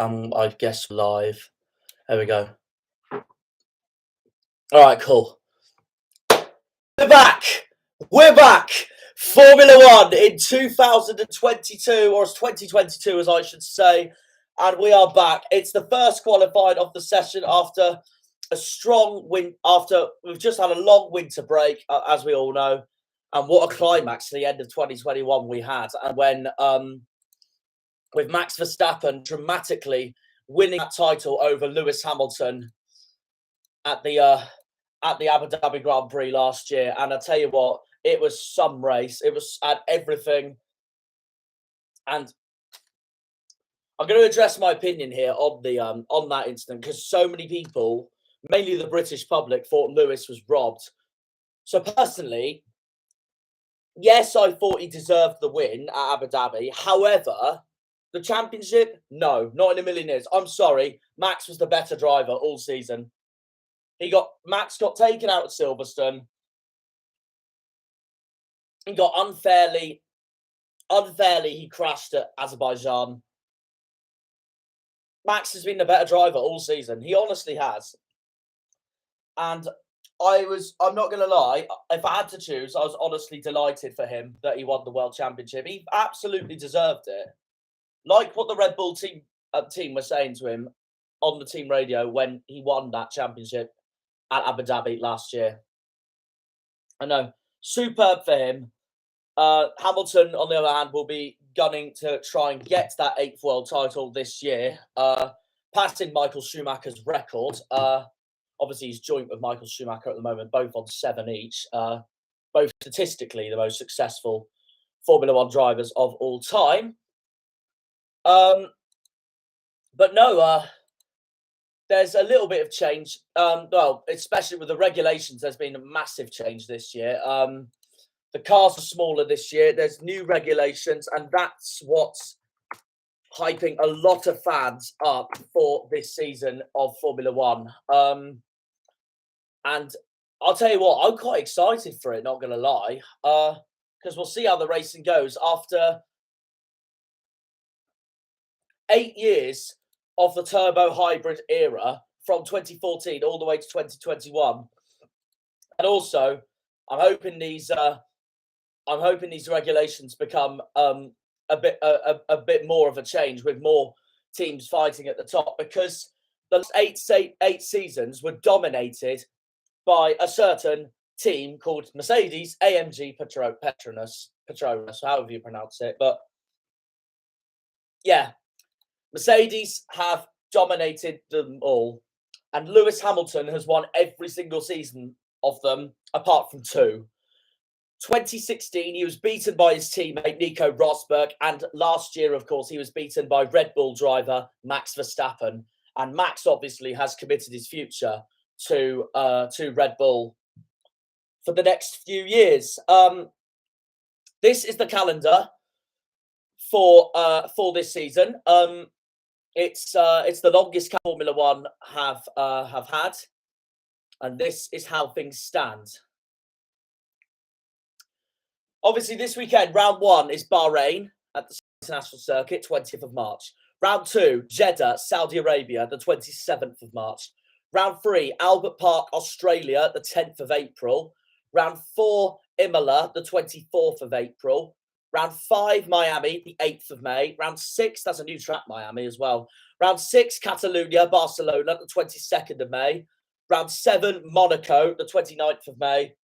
I guess live. There we go. All right, cool. We're back. We're back. Formula One in 2022, or 2022, as I should say. And we are back. It's the first qualifying of the session after a strong win. After we've just had a long winter break, as we all know. And what a climax to the end of 2021 we had. And when, with Max Verstappen dramatically winning that title over Lewis Hamilton at the Abu Dhabi Grand Prix last year. And I tell you what, it was some race. It was at everything. And I'm going to address my opinion here on that incident, because so many people, mainly the British public, thought Lewis was robbed. So personally, yes, I thought he deserved the win at Abu Dhabi. However, the championship, no, not in a million years. I'm sorry, Max was the better driver all season. Max got taken out at Silverstone. He got unfairly he crashed at Azerbaijan. Max has been the better driver all season. He honestly has. And I'm not going to lie, if I had to choose, I was honestly delighted for him that he won the World Championship. He absolutely deserved it. Like what the Red Bull team was saying to him on the team radio when he won that championship at Abu Dhabi last year. I know, superb for him. Hamilton, on the other hand, will be gunning to try and get that 8th world title this year, passing Michael Schumacher's record. Obviously, he's joint with Michael Schumacher at the moment, both on 7 each. Both statistically the most successful Formula One drivers of all time. But no, there's a little bit of change. Well, especially with the regulations, there's been a massive change this year. The cars are smaller this year. There's new regulations, and that's what's hyping a lot of fans up for this season of Formula One. And I'll tell you what, I'm quite excited for it, not going to lie, because we'll see how the racing goes after 8 years of the turbo hybrid era from 2014 all the way to 2021. And also, I'm hoping these regulations become a bit more of a change, with more teams fighting at the top, because the last eight seasons were dominated by a certain team called Mercedes-AMG Petronas, however you pronounce it. But yeah, Mercedes have dominated them all, and Lewis Hamilton has won every single season of them, apart from 2. 2016, he was beaten by his teammate Nico Rosberg, and last year, of course, he was beaten by Red Bull driver Max Verstappen. And Max obviously has committed his future to Red Bull for the next few years. This is the calendar for this season. It's the longest Formula One have had, and this is how things stand. Obviously, this weekend, round 1 is Bahrain at the International Circuit, 20th of March. Round 2, Jeddah, Saudi Arabia, the 27th of March. Round 3, Albert Park, Australia, the 10th of April. Round 4, Imola, the 24th of April. Round 5, Miami, the 8th of May. Round 6, that's a new track, Miami, as well. Round 6, Catalonia, Barcelona, the 22nd of May. Round 7, Monaco, the 29th of May.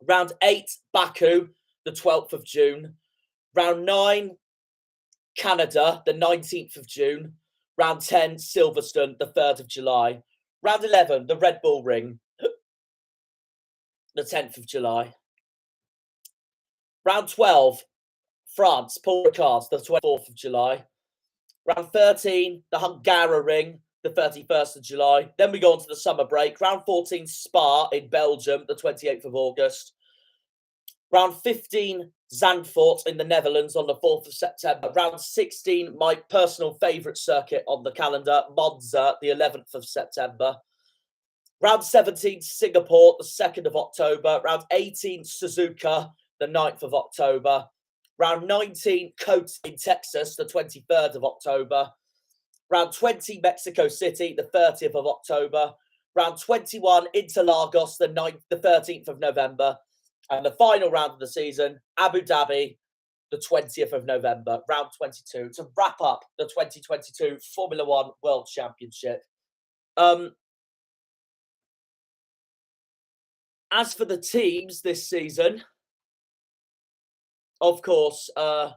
Round 8, Baku, the 12th of June. Round 9, Canada, the 19th of June. Round 10, Silverstone, the 3rd of July. Round 11, the Red Bull Ring, the 10th of July. Round 12, France, Paul Ricard, the 24th of July. Round 13, the Hungaroring, the 31st of July. Then we go on to the summer break. Round 14, Spa in Belgium, the 28th of August. Round 15, Zandvoort in the Netherlands on the 4th of September. Round 16, my personal favourite circuit on the calendar, Monza, the 11th of September. Round 17, Singapore, the 2nd of October. Round 18, Suzuka, the 9th of October. Round 19, Coates in Texas, the 23rd of October. Round 20, Mexico City, the 30th of October. Round 21, Interlagos, the 13th of November. And the final round of the season, Abu Dhabi, the 20th of November, round 22, to wrap up the 2022 Formula One World Championship. As for the teams this season, of course, oh,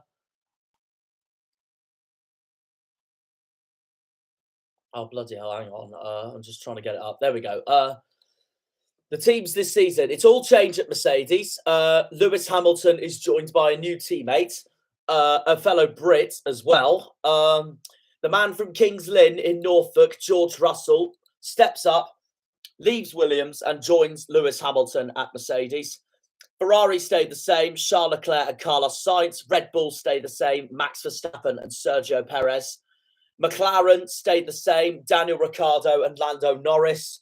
bloody hell, hang on. I'm just trying to get it up. There we go. The teams this season, it's all changed at Mercedes. Lewis Hamilton is joined by a new teammate, a fellow Brit as well. The man from Kings Lynn in Norfolk, George Russell, steps up, leaves Williams and joins Lewis Hamilton at Mercedes. Ferrari stayed the same, Charles Leclerc and Carlos Sainz. Red Bull stayed the same, Max Verstappen and Sergio Perez. McLaren stayed the same, Daniel Ricciardo and Lando Norris.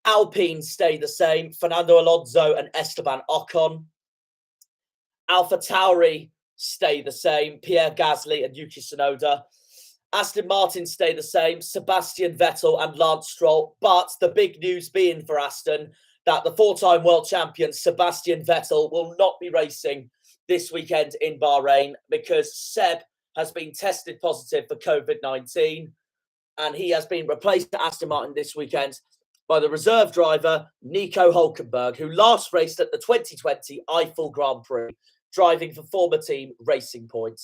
Alpine stayed the same, Fernando Alonso and Esteban Ocon. AlphaTauri stayed the same, Pierre Gasly and Yuki Tsunoda. Aston Martin stayed the same, Sebastian Vettel and Lance Stroll. But the big news being for Aston that the four-time world champion Sebastian Vettel will not be racing this weekend in Bahrain because Seb has been tested positive for COVID-19 and he has been replaced at Aston Martin this weekend by the reserve driver Nico Hülkenberg, who last raced at the 2020 Eiffel Grand Prix, driving for former team Racing Point.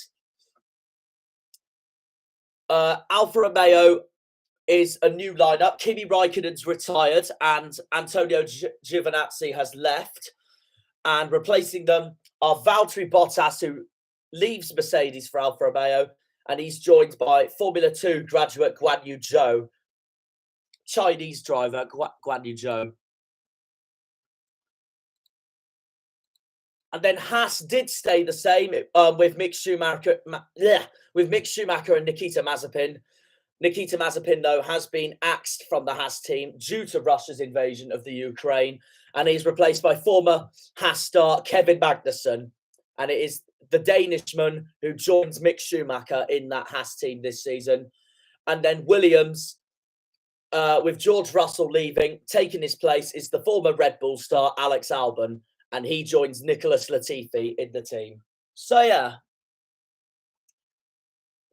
Alfa Romeo is a new lineup. Kimi Raikkonen's retired and Antonio Giovinazzi has left. And replacing them are Valtteri Bottas, who leaves Mercedes for Alfa Romeo, and he's joined by Formula 2 graduate Guan Yu Zhou, Chinese driver Guan Yu Zhou. And then Haas did stay the same with Mick Schumacher and Nikita Mazepin. Nikita Mazepin, though, has been axed from the Haas team due to Russia's invasion of the Ukraine, and he's replaced by former Haas star Kevin Magnussen. And it is the Danishman who joins Mick Schumacher in that Haas team this season. And then Williams, with George Russell leaving, taking his place is the former Red Bull star Alex Alban, and he joins Nicholas Latifi in the team. So, yeah.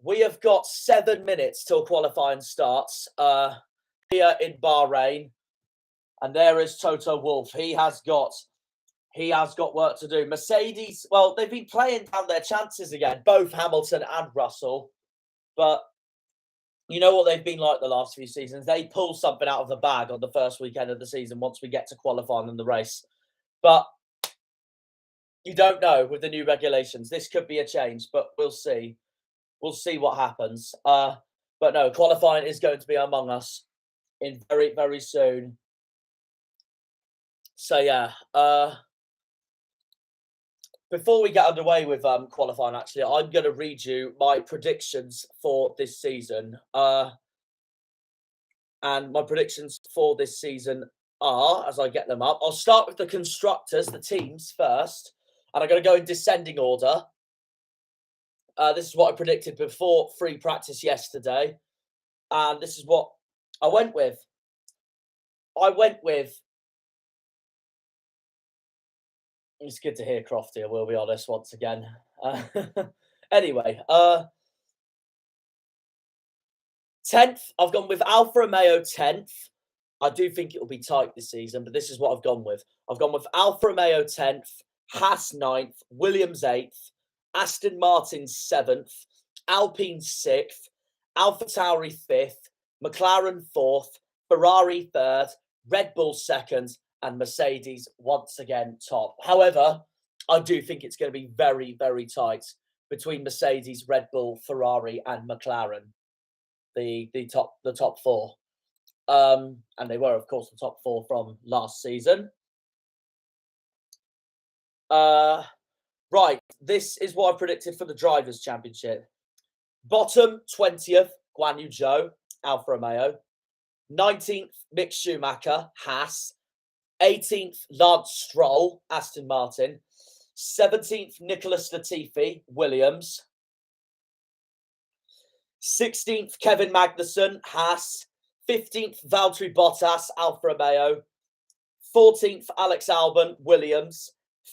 We have got 7 minutes till qualifying starts here in Bahrain. And there is Toto Wolff. He has got work to do. Mercedes, well, they've been playing down their chances again, both Hamilton and Russell. But you know what they've been like the last few seasons? They pull something out of the bag on the first weekend of the season once we get to qualifying in the race. But you don't know with the new regulations. This could be a change, but we'll see. We'll see what happens. But no, qualifying is going to be among us in very, very soon. So, yeah. Before we get underway with qualifying, actually, I'm going to read you my predictions for this season. And my predictions for this season are, as I get them up, I'll start with the constructors, the teams first. And I'm going to go in descending order. This is what I predicted before free practice yesterday. And this is what I went with. It's good to hear Crofty, I will be honest, once again. Anyway, 10th, I've gone with Alfa Romeo 10th. I do think it will be tight this season, but this is what I've gone with. I've gone with Alfa Romeo 10th, Haas 9th, Williams 8th, Aston Martin 7th, Alpine 6th, AlphaTauri 5th, McLaren 4th, Ferrari 3rd, Red Bull 2nd, and Mercedes once again top. However, I do think it's going to be very, very tight between Mercedes, Red Bull, Ferrari, and McLaren. The top four. And they were, of course, the top four from last season. Right, this is what I predicted for the Drivers' Championship. Bottom 20th, Guan Yu Zhou, Alfa Romeo. 19th, Mick Schumacher, Haas. 18th, Lance Stroll, Aston Martin. 17th, Nicholas Latifi, Williams. 16th, Kevin Magnussen, Haas. 15th, Valtteri Bottas, Alfa Romeo. 14th, Alex Alban, Williams.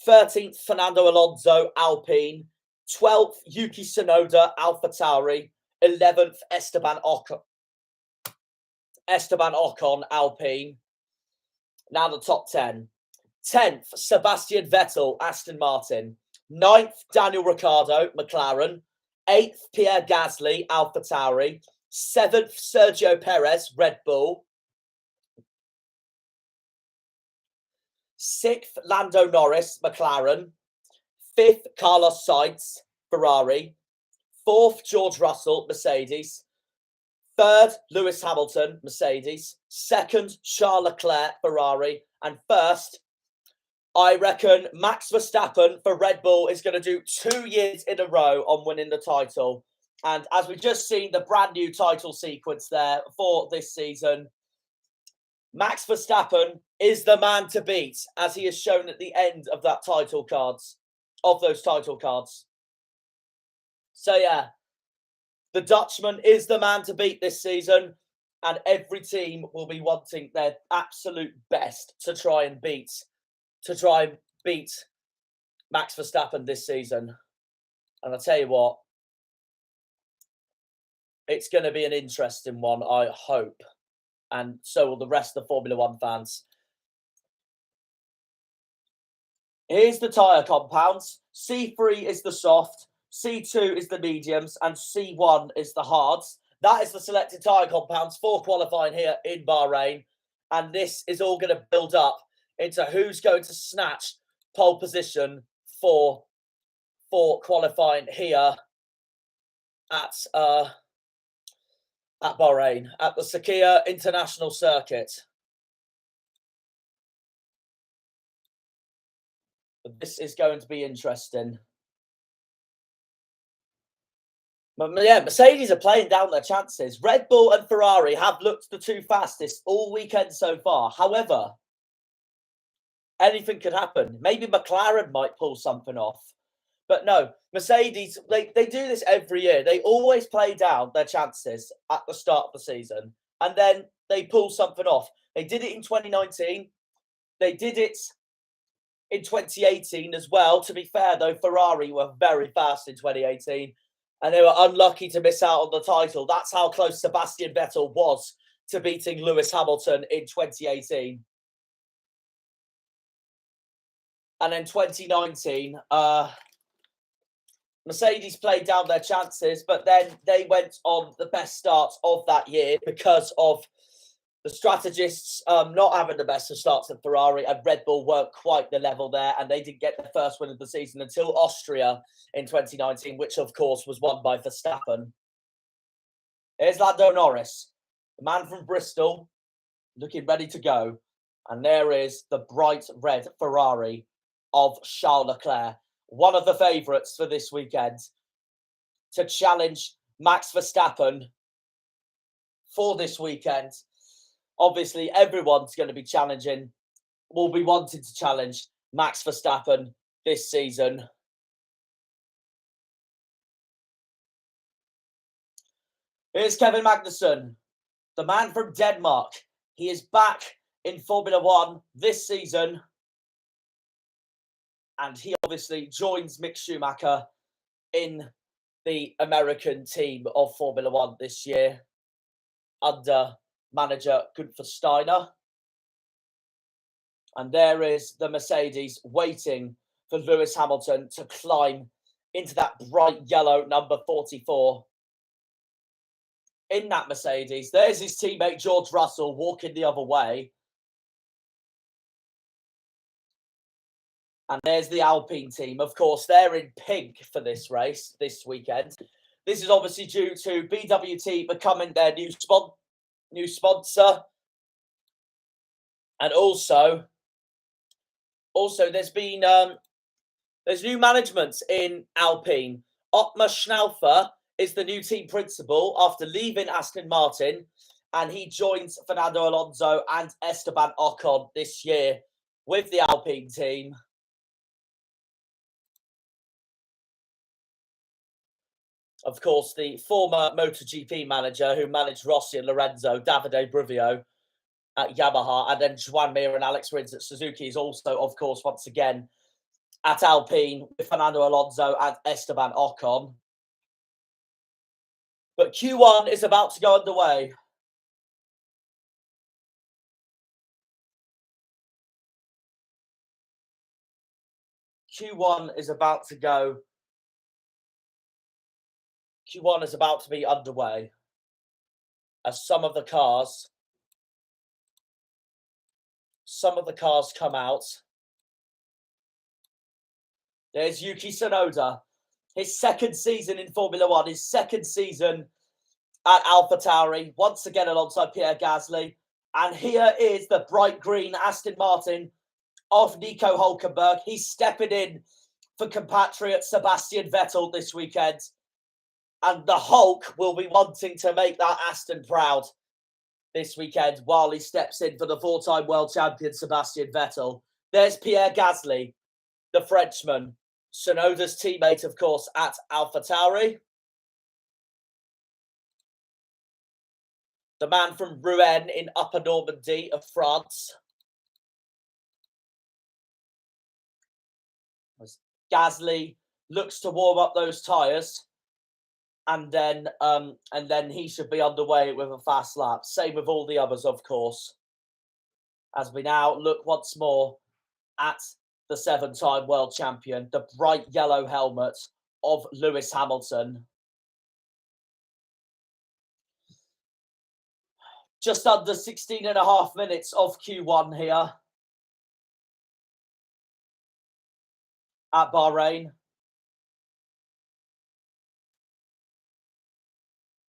13th, Fernando Alonso, Alpine. 12th, Yuki Tsunoda, AlphaTauri. 11th, Esteban Ocon, Alpine. Now the top 10. 10th, Sebastian Vettel, Aston Martin. 9th, Daniel Ricciardo, McLaren. 8th, Pierre Gasly, AlphaTauri. 7th, Sergio Perez, Red Bull. 6th, Lando Norris, McLaren. 5th, Carlos Sainz, Ferrari. 4th, George Russell, Mercedes. 3rd, Lewis Hamilton, Mercedes. 2nd, Charles Leclerc, Ferrari. And 1st, I reckon Max Verstappen for Red Bull is going to do 2 years in a row on winning the title. And as we've just seen the brand new title sequence there for this season, Max Verstappen is the man to beat, as he has shown at the end of those title cards. So yeah, the Dutchman is the man to beat this season, and every team will be wanting their absolute best to try and beat Max Verstappen this season. And I'll tell you what, it's going to be an interesting one, I hope. And so will the rest of the Formula One fans. Here's the tyre compounds. C3 is the soft, C2 is the mediums, and C1 is the hards. That is the selected tyre compounds for qualifying here in Bahrain. And this is all going to build up into who's going to snatch pole position for qualifying here at Bahrain, at the Sakhir International Circuit. But this is going to be interesting. But yeah, Mercedes are playing down their chances. Red Bull and Ferrari have looked the two fastest all weekend so far. However, anything could happen. Maybe McLaren might pull something off. But no, Mercedes, they do this every year. They always play down their chances at the start of the season. And then they pull something off. They did it in 2019. They did it in 2018 as well. To be fair, though, Ferrari were very fast in 2018. And they were unlucky to miss out on the title. That's how close Sebastian Vettel was to beating Lewis Hamilton in 2018. And then 2019, Mercedes played down their chances, but then they went on the best starts of that year because of the strategists not having the best of starts at Ferrari, and Red Bull weren't quite the level there, and they didn't get the first win of the season until Austria in 2019, which of course was won by Verstappen. Here's Lando Norris, the man from Bristol, looking ready to go. And there is the bright red Ferrari of Charles Leclerc, one of the favourites for this weekend, to challenge Max Verstappen for this weekend. Obviously, everyone's going to be will be wanting to challenge Max Verstappen this season. Here's Kevin Magnussen, the man from Denmark. He is back in Formula One this season. And he obviously joins Mick Schumacher in the American team of Formula One this year under manager Gunther Steiner. And there is the Mercedes waiting for Lewis Hamilton to climb into that bright yellow number 44. In that Mercedes, there's his teammate George Russell walking the other way. And there's the Alpine team. Of course, they're in pink for this race this weekend. This is obviously due to BWT becoming their new sponsor. And also there's been there's new management in Alpine. Ottmar Schnaufer is the new team principal after leaving Aston Martin, and he joins Fernando Alonso and Esteban Ocon this year with the Alpine team. of course, the former MotoGP manager who managed Rossi and Lorenzo, Davide Brivio at Yamaha, and then Joan Mir and Alex Rins at Suzuki is also, of course, once again at Alpine with Fernando Alonso and Esteban Ocon. But Q1 is about to go underway. Q1 is about to go. Q1 is about to be underway as some of the cars come out. There's Yuki Tsunoda, his second season in Formula One, his second season at AlphaTauri, once again alongside Pierre Gasly. And here is the bright green Aston Martin of Nico Hülkenberg. He's stepping in for compatriot Sebastian Vettel this weekend. And the Hulk will be wanting to make that Aston proud this weekend while he steps in for the four-time world champion Sebastian Vettel. There's Pierre Gasly, the Frenchman, Tsunoda's teammate, of course, at AlphaTauri. The man from Rouen in Upper Normandy of France. As Gasly looks to warm up those tyres. And then he should be underway with a fast lap. Same with all the others, of course. As we now look once more at the seven-time world champion, the bright yellow helmet of Lewis Hamilton. Just under 16 and a half minutes of Q1 here at Bahrain.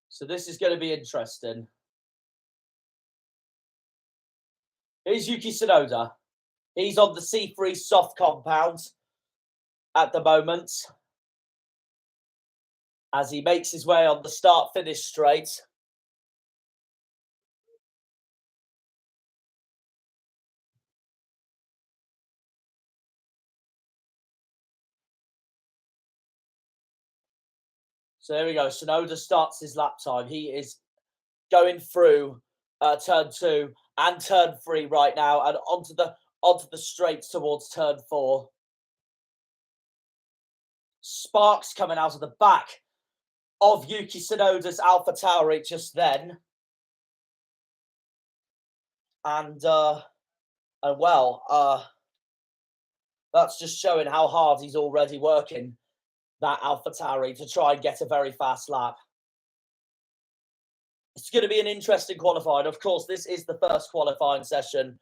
So this is going to be interesting. Here's Yuki Tsunoda. He's on the C3 soft compound at the moment as he makes his way on the start-finish straight. So there we go. Tsunoda starts his lap time. He is going through turn 2 and turn 3 right now, and onto the straights towards turn 4. Sparks coming out of the back of Yuki Tsunoda's AlphaTauri just then, and that's just showing how hard he's already working that AlphaTauri to try and get a very fast lap. It's going to be an interesting qualifying. Of course, this is the first qualifying session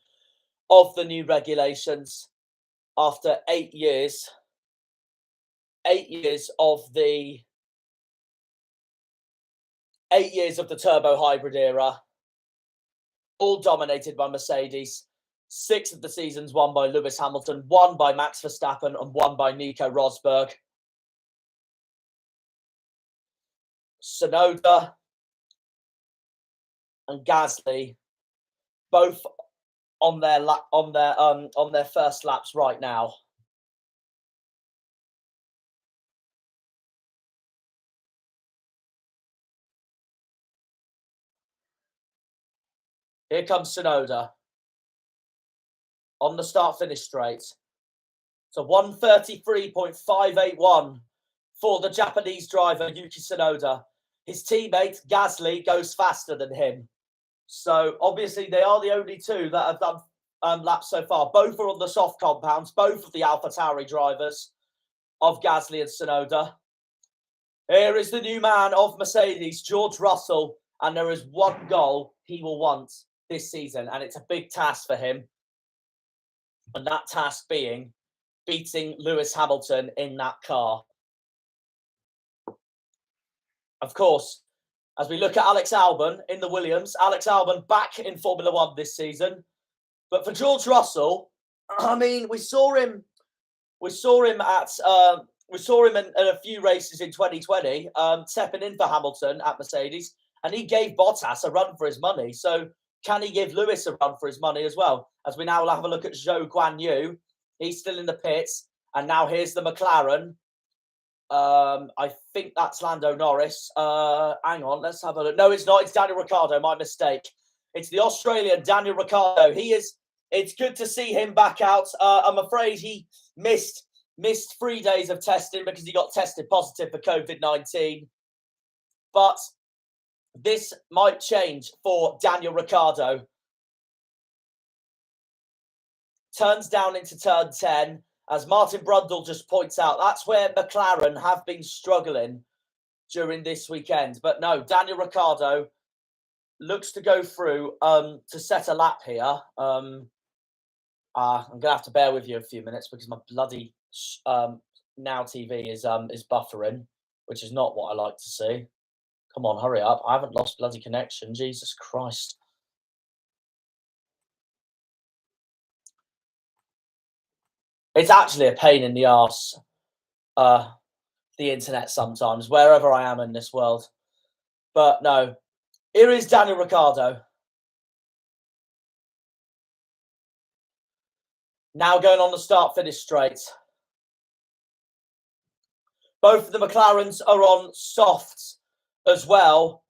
of the new regulations after 8 years. 8 years of the 8 years of the turbo hybrid era, all dominated by Mercedes. 6 of the seasons won by Lewis Hamilton, 1 by Max Verstappen, and 1 by Nico Rosberg. Tsunoda and Gasly, both on their first laps right now. Here comes Tsunoda on the start-finish straight. So 1:33.581 for the Japanese driver Yuki Tsunoda. His teammate Gasly goes faster than him. So obviously they are the only two that have done laps so far. Both are on the soft compounds, both of the AlphaTauri drivers of Gasly and Tsunoda. Here is the new man of Mercedes, George Russell, and there is one goal he will want this season, and it's a big task for him. And that task being beating Lewis Hamilton in that car. Of course, as we look at Alex Alban in the Williams, Alex Alban back in Formula One this season. But for George Russell, I mean, we saw him in a few races in 2020, stepping in for Hamilton at Mercedes, and he gave Bottas a run for his money. So can he give Lewis a run for his money as well? As we now will have a look at Zhou Guanyu. He's still in the pits, and now here's the McLaren I think that's Lando Norris. Hang on, let's have a look. No, it's not. It's Daniel Ricciardo. My mistake. It's the Australian Daniel Ricciardo. It's good to see him back out. I'm afraid he missed 3 days of testing because he got tested positive for COVID-19. But this might change for Daniel Ricciardo. Turns down into turn 10. As Martin Brundle just points out, that's where McLaren have been struggling during this weekend. But no, Daniel Ricciardo looks to go through to set a lap here. I'm going to have to bear with you a few minutes because my bloody Now TV is buffering, which is not what I like to see. Come on, hurry up. I haven't lost bloody connection. Jesus Christ. It's actually a pain in the arse, the internet sometimes, wherever I am in this world. But no, here is Daniel Ricciardo. Now going on the start-finish straight. Both of the McLarens are on softs as well.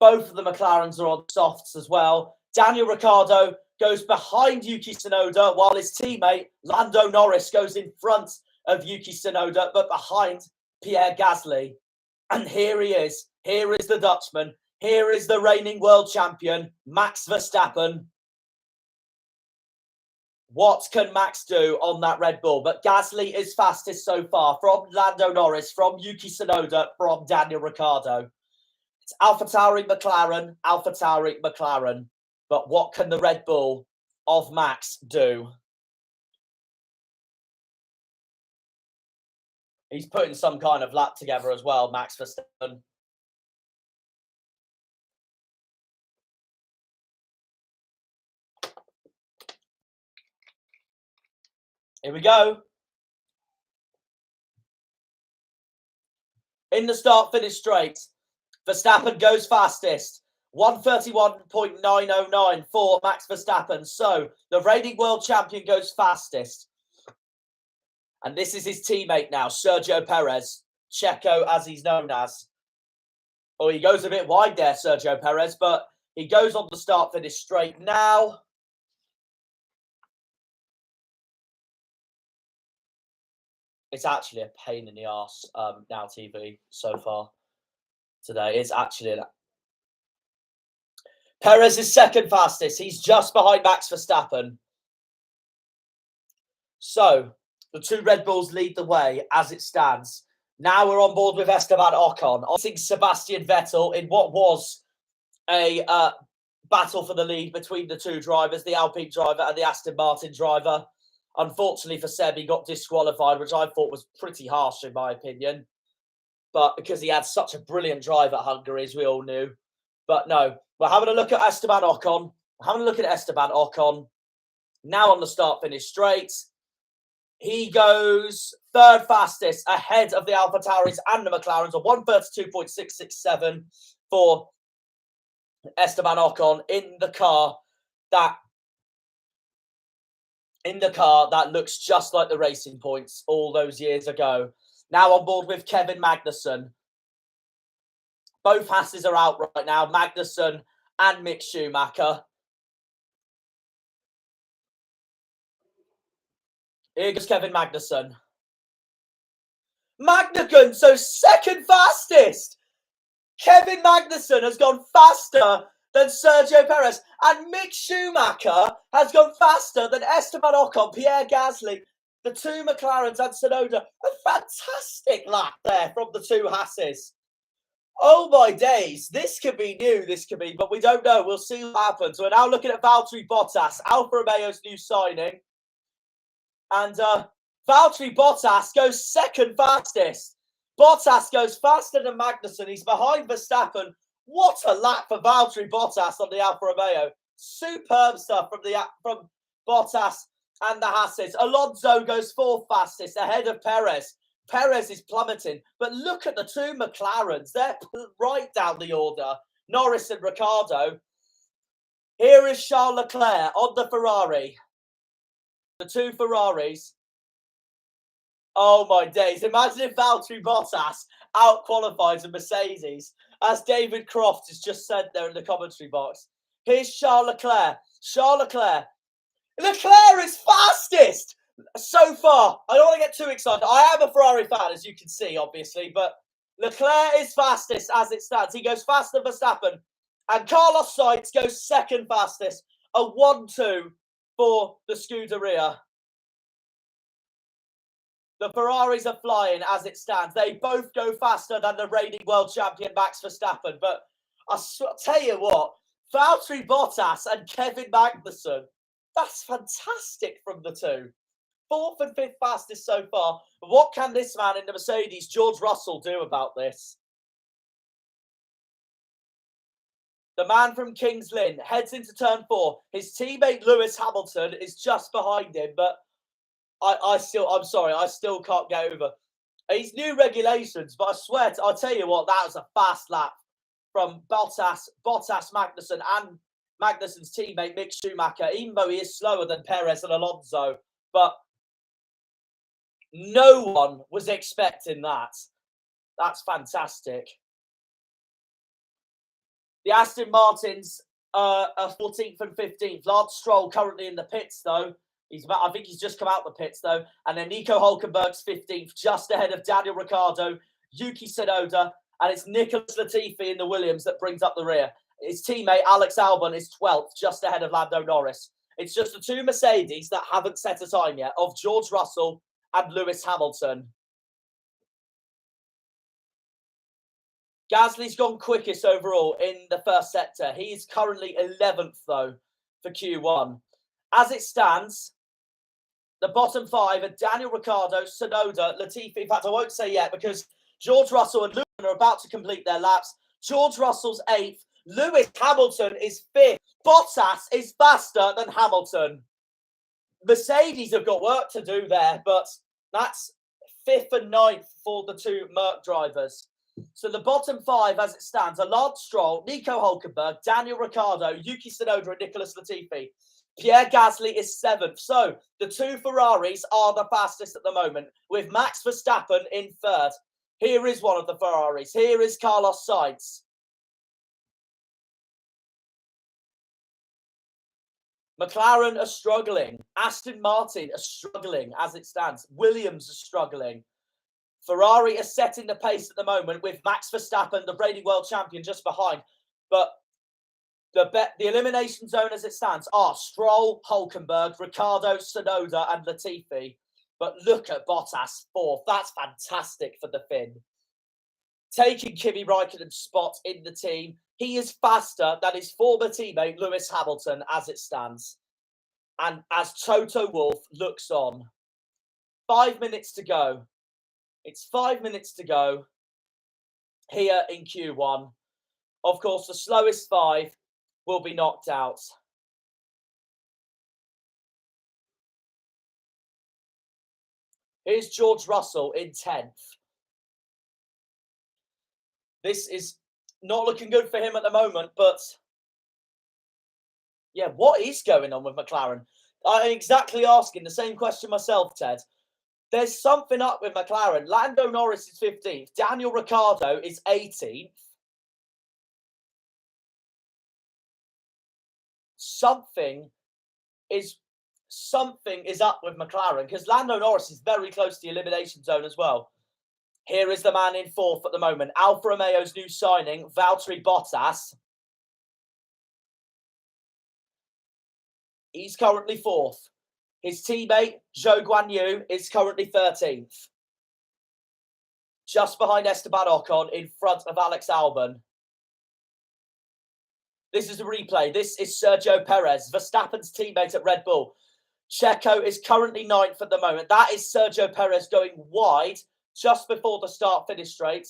Both of the McLarens are on softs as well. Daniel Ricciardo goes behind Yuki Tsunoda while his teammate Lando Norris goes in front of Yuki Tsunoda but behind Pierre Gasly. And here he is. Here is the Dutchman. Here is the reigning world champion, Max Verstappen. What can Max do on that Red Bull? But Gasly is fastest so far from Lando Norris, from Yuki Tsunoda, from Daniel Ricciardo. It's AlphaTauri McLaren, AlphaTauri McLaren. But what can the Red Bull of Max do? He's putting some kind of lap together as well, Max Verstappen. Here we go. In the start-finish straight, Verstappen goes fastest. 1:31.909 for Max Verstappen. So the reigning world champion goes fastest. And this is his teammate now, Sergio Perez. Checo, as he's known as. Oh, he goes a bit wide there, Sergio Perez, but he goes on the start-finish straight now. It's actually a pain in the arse, Now TV so far today. It's actually Perez is second fastest. He's just behind Max Verstappen. So the two Red Bulls lead the way as it stands. Now we're on board with Esteban Ocon. I think Sebastian Vettel in what was a battle for the lead between the two drivers, the Alpine driver and the Aston Martin driver. Unfortunately for Seb, he got disqualified, which I thought was pretty harsh in my opinion. But because he had such a brilliant drive at Hungary, as we all knew. But no, we're having a look at Esteban Ocon. Now on the start-finish straight. He goes third fastest ahead of the AlphaTauris and the McLarens on 1:32.667 for Esteban Ocon in the car that looks just like the Racing Points all those years ago. Now on board with Kevin Magnussen. Both Hasses are out right now, Magnussen and Mick Schumacher. Here goes Kevin Magnussen. So second fastest. Kevin Magnussen has gone faster than Sergio Perez. And Mick Schumacher has gone faster than Esteban Ocon, Pierre Gasly. The two McLarens and Tsunoda. A fantastic lap there from the two Hasses. Oh my days. This could be new, but we don't know. We'll see what happens. We're now looking at Valtteri Bottas, Alfa Romeo's new signing. And Valtteri Bottas goes second fastest. Bottas goes faster than Magnussen. He's behind Verstappen. What a lap for Valtteri Bottas on the Alfa Romeo. Superb stuff from Bottas and the Hasses. Alonso goes fourth fastest ahead of Perez. Perez is plummeting. But look at the two McLarens. They're right down the order. Norris and Ricciardo. Here is Charles Leclerc on the Ferrari. The two Ferraris. Oh my days. Imagine if Valtteri Bottas out-qualifies a Mercedes, as David Croft has just said there in the commentary box. Here's Charles Leclerc. Charles Leclerc. Leclerc is fastest so far. I don't want to get too excited. I am a Ferrari fan, as you can see, obviously, but Leclerc is fastest as it stands. He goes faster than Verstappen. And Carlos Sainz goes second fastest. A 1-2 for the Scuderia. The Ferraris are flying as it stands. They both go faster than the reigning world champion Max Verstappen. But I'll tell you what, Valtteri Bottas and Kevin Magnussen, that's fantastic from the two. 4th and 5th fastest so far. But what can this man in the Mercedes, George Russell, do about this? The man from Kings Lynn heads into turn 4. His teammate Lewis Hamilton is just behind him, but I'm sorry, I still can't get over. It's new regulations, but I swear, I'll tell you what, that was a fast lap from Bottas, Magnussen, and Magnussen's teammate Mick Schumacher, even though he is slower than Perez and Alonso. But no one was expecting that. That's fantastic. The Aston Martins are 14th and 15th. Lance Stroll currently in the pits, though. I think he's just come out the pits, though. And then Nico Hülkenberg's 15th, just ahead of Daniel Ricciardo, Yuki Tsunoda, and it's Nicholas Latifi in the Williams that brings up the rear. His teammate, Alex Alban, is 12th, just ahead of Lando Norris. It's just the two Mercedes that haven't set a time yet, of George Russell and Lewis Hamilton. Gasly's gone quickest overall in the first sector. He is currently 11th, though, for Q1. As it stands, the bottom 5 are Daniel Ricciardo, Tsunoda, Latifi. In fact, I won't say yet because George Russell and Lewis are about to complete their laps. George Russell's 8th. Lewis Hamilton is 5th. Bottas is faster than Hamilton. Mercedes have got work to do there, but that's 5th and 9th for the two Merc drivers. So the bottom 5, as it stands, are Lance Stroll, Nico Hülkenberg, Daniel Ricciardo, Yuki Tsunoda, and Nicholas Latifi. Pierre Gasly is 7th. So the two Ferraris are the fastest at the moment, with Max Verstappen in 3rd. Here is one of the Ferraris. Here is Carlos Sainz. McLaren are struggling. Aston Martin are struggling as it stands. Williams are struggling. Ferrari are setting the pace at the moment with Max Verstappen, the reigning world champion, just behind. But the elimination zone as it stands are Stroll, Hülkenberg, Ricciardo, Tsunoda, and Latifi. But look at Bottas 4th. That's fantastic for the Finn. Taking Kimi Raikkonen's spot in the team. He is faster than his former teammate, Lewis Hamilton, as it stands. And as Toto Wolff looks on. 5 minutes to go. It's 5 minutes to go here in Q1. Of course, the slowest 5 will be knocked out. Here's George Russell in 10th. This is not looking good for him at the moment, but yeah, what is going on with McLaren? I'm exactly asking the same question myself, Ted. There's something up with McLaren. Lando Norris is 15th. Daniel Ricciardo is 18th. Something is up with McLaren because Lando Norris is very close to the elimination zone as well. Here is the man in 4th at the moment. Alfa Romeo's new signing, Valtteri Bottas. He's currently 4th. His teammate, Zhou Guanyu, is currently 13th. Just behind Esteban Ocon, in front of Alex Alban. This is a replay. This is Sergio Perez, Verstappen's teammate at Red Bull. Checo is currently 9th at the moment. That is Sergio Perez going wide just before the start-finish straight.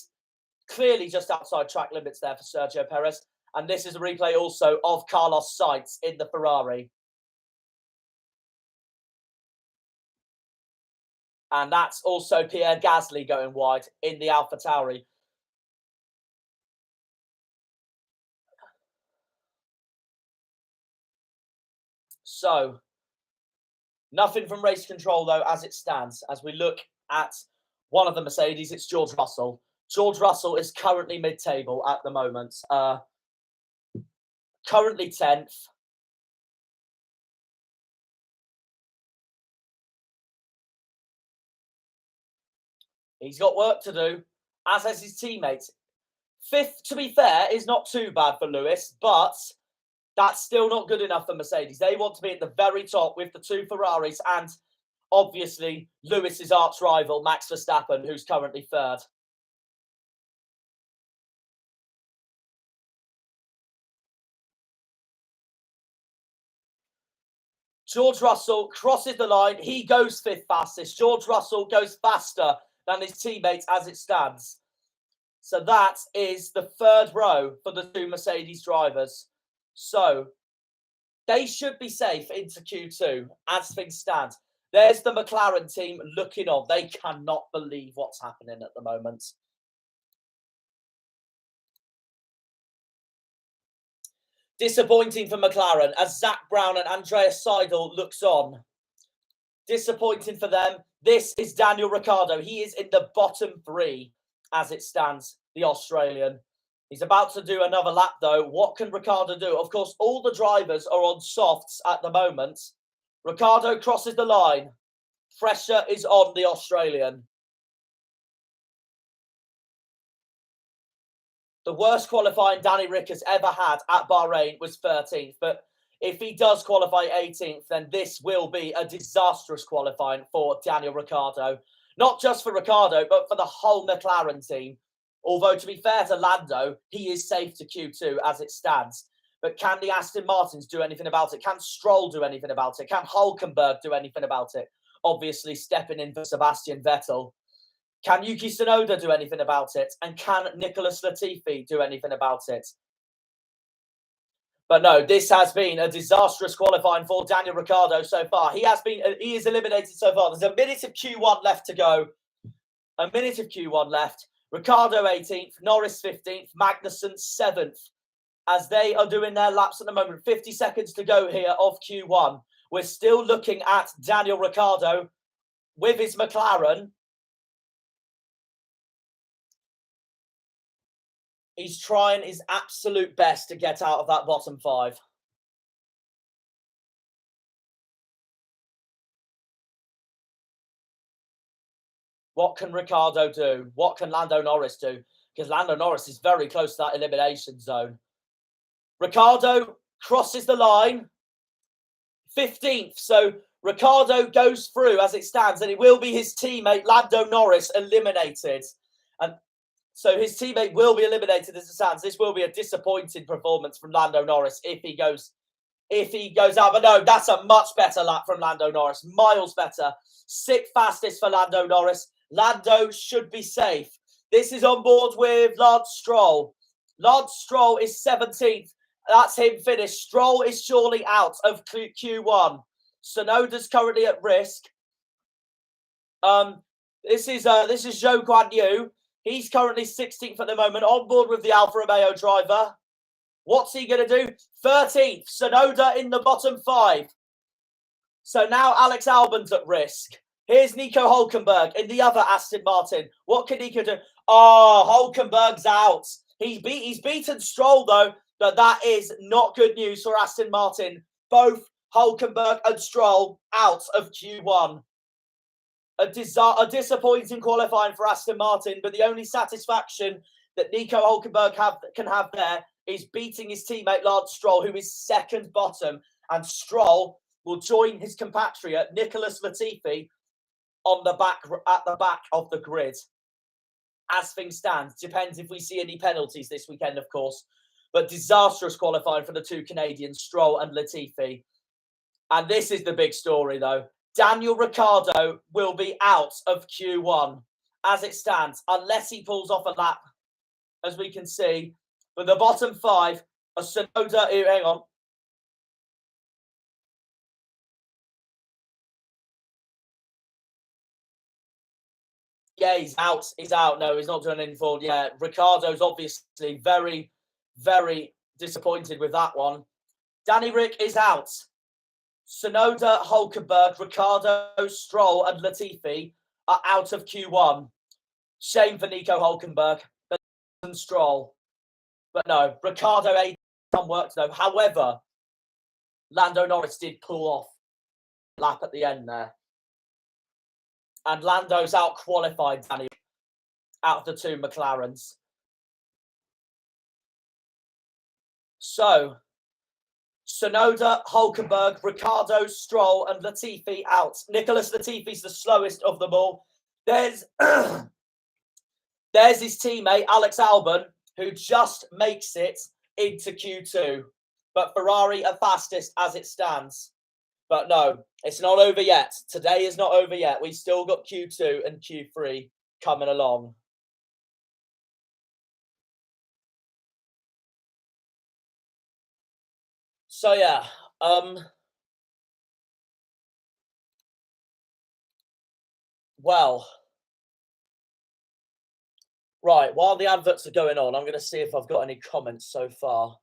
Clearly just outside track limits there for Sergio Perez. And this is a replay also of Carlos Sainz in the Ferrari. And that's also Pierre Gasly going wide in the AlphaTauri. So, nothing from race control, though, as it stands, as we look at one of the Mercedes. It's George Russell. George Russell is currently mid-table at the moment. Currently 10th. He's got work to do, as has his teammates. 5th, to be fair, is not too bad for Lewis, but that's still not good enough for Mercedes. They want to be at the very top with the 2 Ferraris and, obviously, Lewis's arch rival, Max Verstappen, who's currently 3rd. George Russell crosses the line. He goes 5th fastest. George Russell goes faster than his teammates as it stands. So that is the 3rd row for the 2 Mercedes drivers. So they should be safe into Q2 as things stand. There's the McLaren team looking on. They cannot believe what's happening at the moment. Disappointing for McLaren as Zach Brown and Andreas Seidel looks on. Disappointing for them. This is Daniel Ricciardo. He is in the bottom 3 as it stands, the Australian. He's about to do another lap, though. What can Ricciardo do? Of course, all the drivers are on softs at the moment. Ricciardo crosses the line. Pressure is on the Australian. The worst qualifying Danny Rick has ever had at Bahrain was 13th. But if he does qualify 18th, then this will be a disastrous qualifying for Daniel Ricciardo. Not just for Ricciardo, but for the whole McLaren team. Although, to be fair to Lando, he is safe to Q2 as it stands. But can the Aston Martins do anything about it? Can Stroll do anything about it? Can Hülkenberg do anything about it? Obviously, stepping in for Sebastian Vettel. Can Yuki Tsunoda do anything about it? And can Nicholas Latifi do anything about it? But no, this has been a disastrous qualifying for Daniel Ricciardo so far. He is eliminated so far. There's a minute of Q1 left to go. A minute of Q1 left. Ricciardo 18th, Norris 15th, Magnussen 7th. As they are doing their laps at the moment, 50 seconds to go here of Q1. We're still looking at Daniel Ricciardo with his McLaren. He's trying his absolute best to get out of that bottom 5. What can Ricciardo do? What can Lando Norris do? Because Lando Norris is very close to that elimination zone. Ricciardo crosses the line. 15th. So Ricciardo goes through as it stands, and it will be his teammate Lando Norris eliminated. And so his teammate will be eliminated as it stands. This will be a disappointing performance from Lando Norris if he goes out. But no, that's a much better lap from Lando Norris. Miles better. 6th fastest for Lando Norris. Lando should be safe. This is on board with Lance Stroll. Lance Stroll is 17th. That's him finished. Stroll is surely out of Q1. Tsunoda's currently at risk. This is Zhou Guan Yu. He's currently 16th at the moment, on board with the Alfa Romeo driver. What's he going to do? 13th. Tsunoda in the bottom 5. So now Alex Albon's at risk. Here's Nico Hülkenberg in the other Aston Martin. What can Nico do? Oh, Hülkenberg's out. He's beaten Stroll, though, but that is not good news for Aston Martin. Both Hülkenberg and Stroll out of Q1. A disappointing qualifying for Aston Martin, but the only satisfaction that Nico Hülkenberg can have there is beating his teammate Lance Stroll, who is 2nd bottom, and Stroll will join his compatriot Nicholas Latifi at the back of the grid. As things stand, depends if we see any penalties this weekend, of course. But disastrous qualifying for the 2 Canadians, Stroll and Latifi. And this is the big story, though. Daniel Ricciardo will be out of Q1 as it stands, unless he pulls off a lap, as we can see. But the bottom 5 are Tsunoda. Hang on. Yeah, he's out. He's out. No, he's not doing anything forward. Yeah, Ricciardo's obviously very, very disappointed with that one. Danny Rick is out. Tsunoda, Hülkenberg, Ricciardo, Stroll and Latifi out of Q1. Shame for Nico Hulkenberg and Stroll. But no, Ricciardo worked though. However, Lando Norris did pull off a lap at the end there. And Lando's out-qualified Danny out of the two McLarens. So, Tsunoda, Hulkenberg, Ricciardo, Stroll, and Latifi out. Nicholas Latifi's the slowest of them all. There's his teammate, Alex Alban, who just makes it into Q2. But Ferrari are fastest as it stands. But no, it's not over yet. Today is not over yet. We've still got Q2 and Q3 coming along. So yeah, well, right, while the adverts are going on, I'm going to see if I've got any comments so far.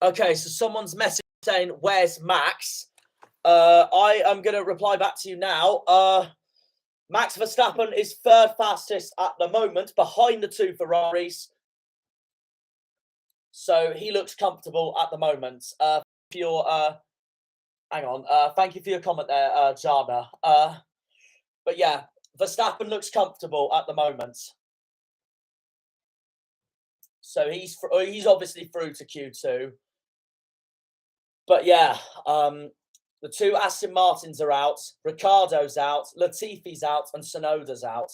Okay, so someone's message saying, where's Max? I am going to reply back to you now. Max Verstappen is third fastest at the moment, behind the two Ferraris. So he looks comfortable at the moment. Hang on. Thank you for your comment there, Jana. But yeah, Verstappen looks comfortable at the moment. So he's obviously through to Q2. But yeah, the two Aston Martins are out, Ricciardo's out, Latifi's out, and Tsunoda's out.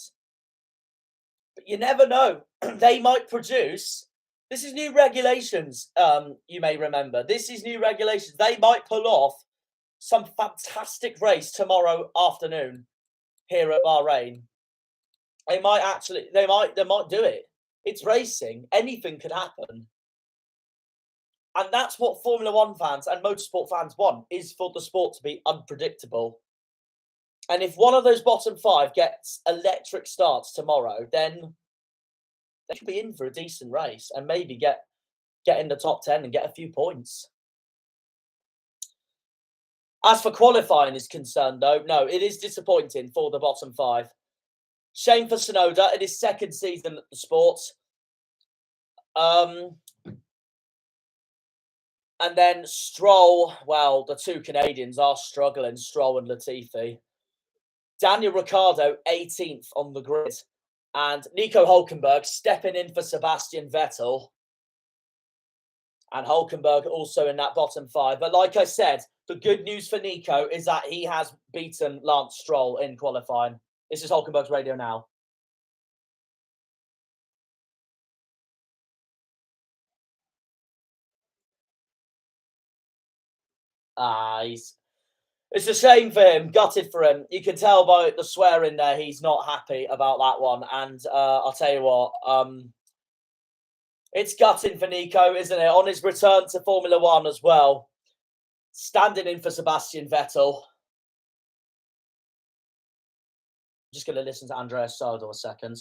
But you never know. They might produce. This is new regulations, you may remember. This is new regulations. They might pull off some fantastic race tomorrow afternoon here at Bahrain. They might do it. It's racing. Anything could happen. And that's what Formula One fans and motorsport fans want, is for the sport to be unpredictable. And if one of those bottom five gets electric starts tomorrow, then they could be in for a decent race and maybe get in the top 10 and get a few points. As for qualifying is concerned, though, no, it is disappointing for the bottom five. Shame for Tsunoda in his second season at the sport. And then Stroll, well, the two Canadians are struggling, Stroll and Latifi. Daniel Ricciardo, 18th on the grid. And Nico Hulkenberg stepping in for Sebastian Vettel. And Hulkenberg also in that bottom five. But like I said, the good news for Nico is that he has beaten Lance Stroll in qualifying. This is Hulkenberg's radio now. It's a shame for him, gutted for him. You can tell by the swearing there, he's not happy about that one. And I'll tell you what, it's gutting for Nico, isn't it? On his return to Formula One as well, standing in for Sebastian Vettel. Just going to listen to Andreas Sodo a second.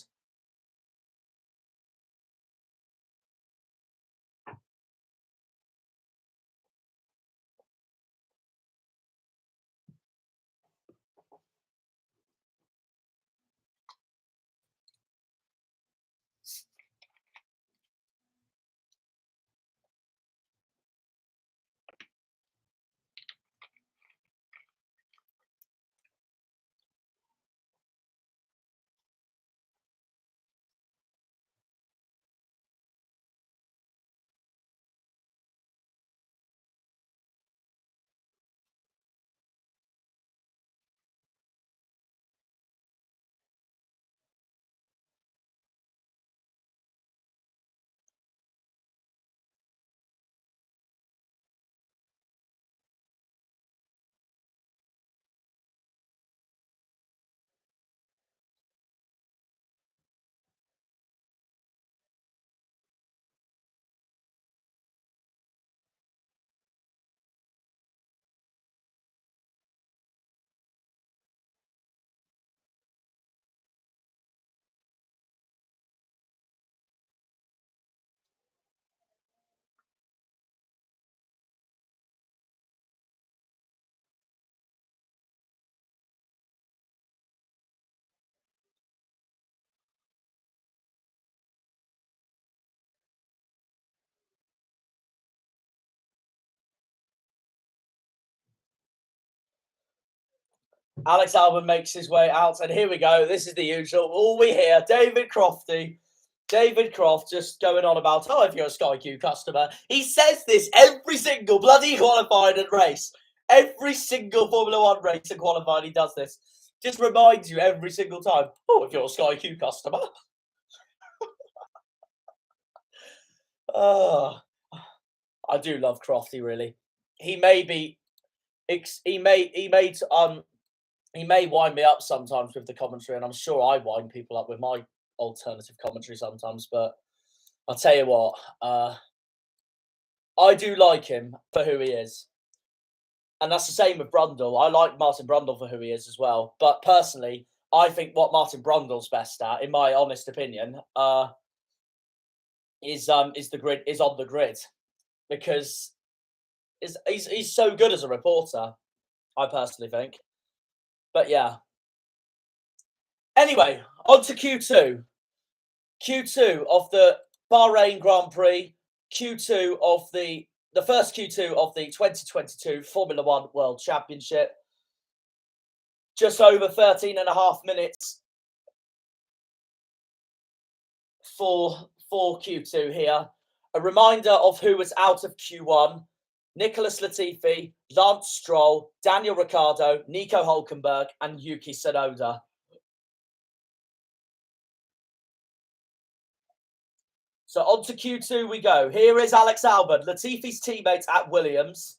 Alex Alban makes his way out, and here we go. This is the usual. All we hear, David Croft just going on about, oh, if you're a Sky Q customer. He says this every single bloody qualifying and race. Every single Formula One race and qualifying, he does this. Just reminds you every single time, oh, if you're a Sky Q customer. Oh, I do love Crofty, really. He may wind me up sometimes with the commentary, and I'm sure I wind people up with my alternative commentary sometimes, but I'll tell you what, I do like him for who he is. And that's the same with Brundle. I like Martin Brundle for who he is as well. But personally, I think what Martin Brundle's best at, in my honest opinion, is on the grid, because he's so good as a reporter, I personally think. But yeah. Anyway, on to Q2. Q2 of the Bahrain Grand Prix. Q2 of the first Q2 of the 2022 Formula One World Championship. Just over 13 and a half minutes for Q2 here. A reminder of who was out of Q1. Nicholas Latifi, Lance Stroll, Daniel Ricciardo, Nico Hulkenberg, and Yuki Tsunoda. So on to Q2 we go. Here is Alex Albon, Latifi's teammate at Williams.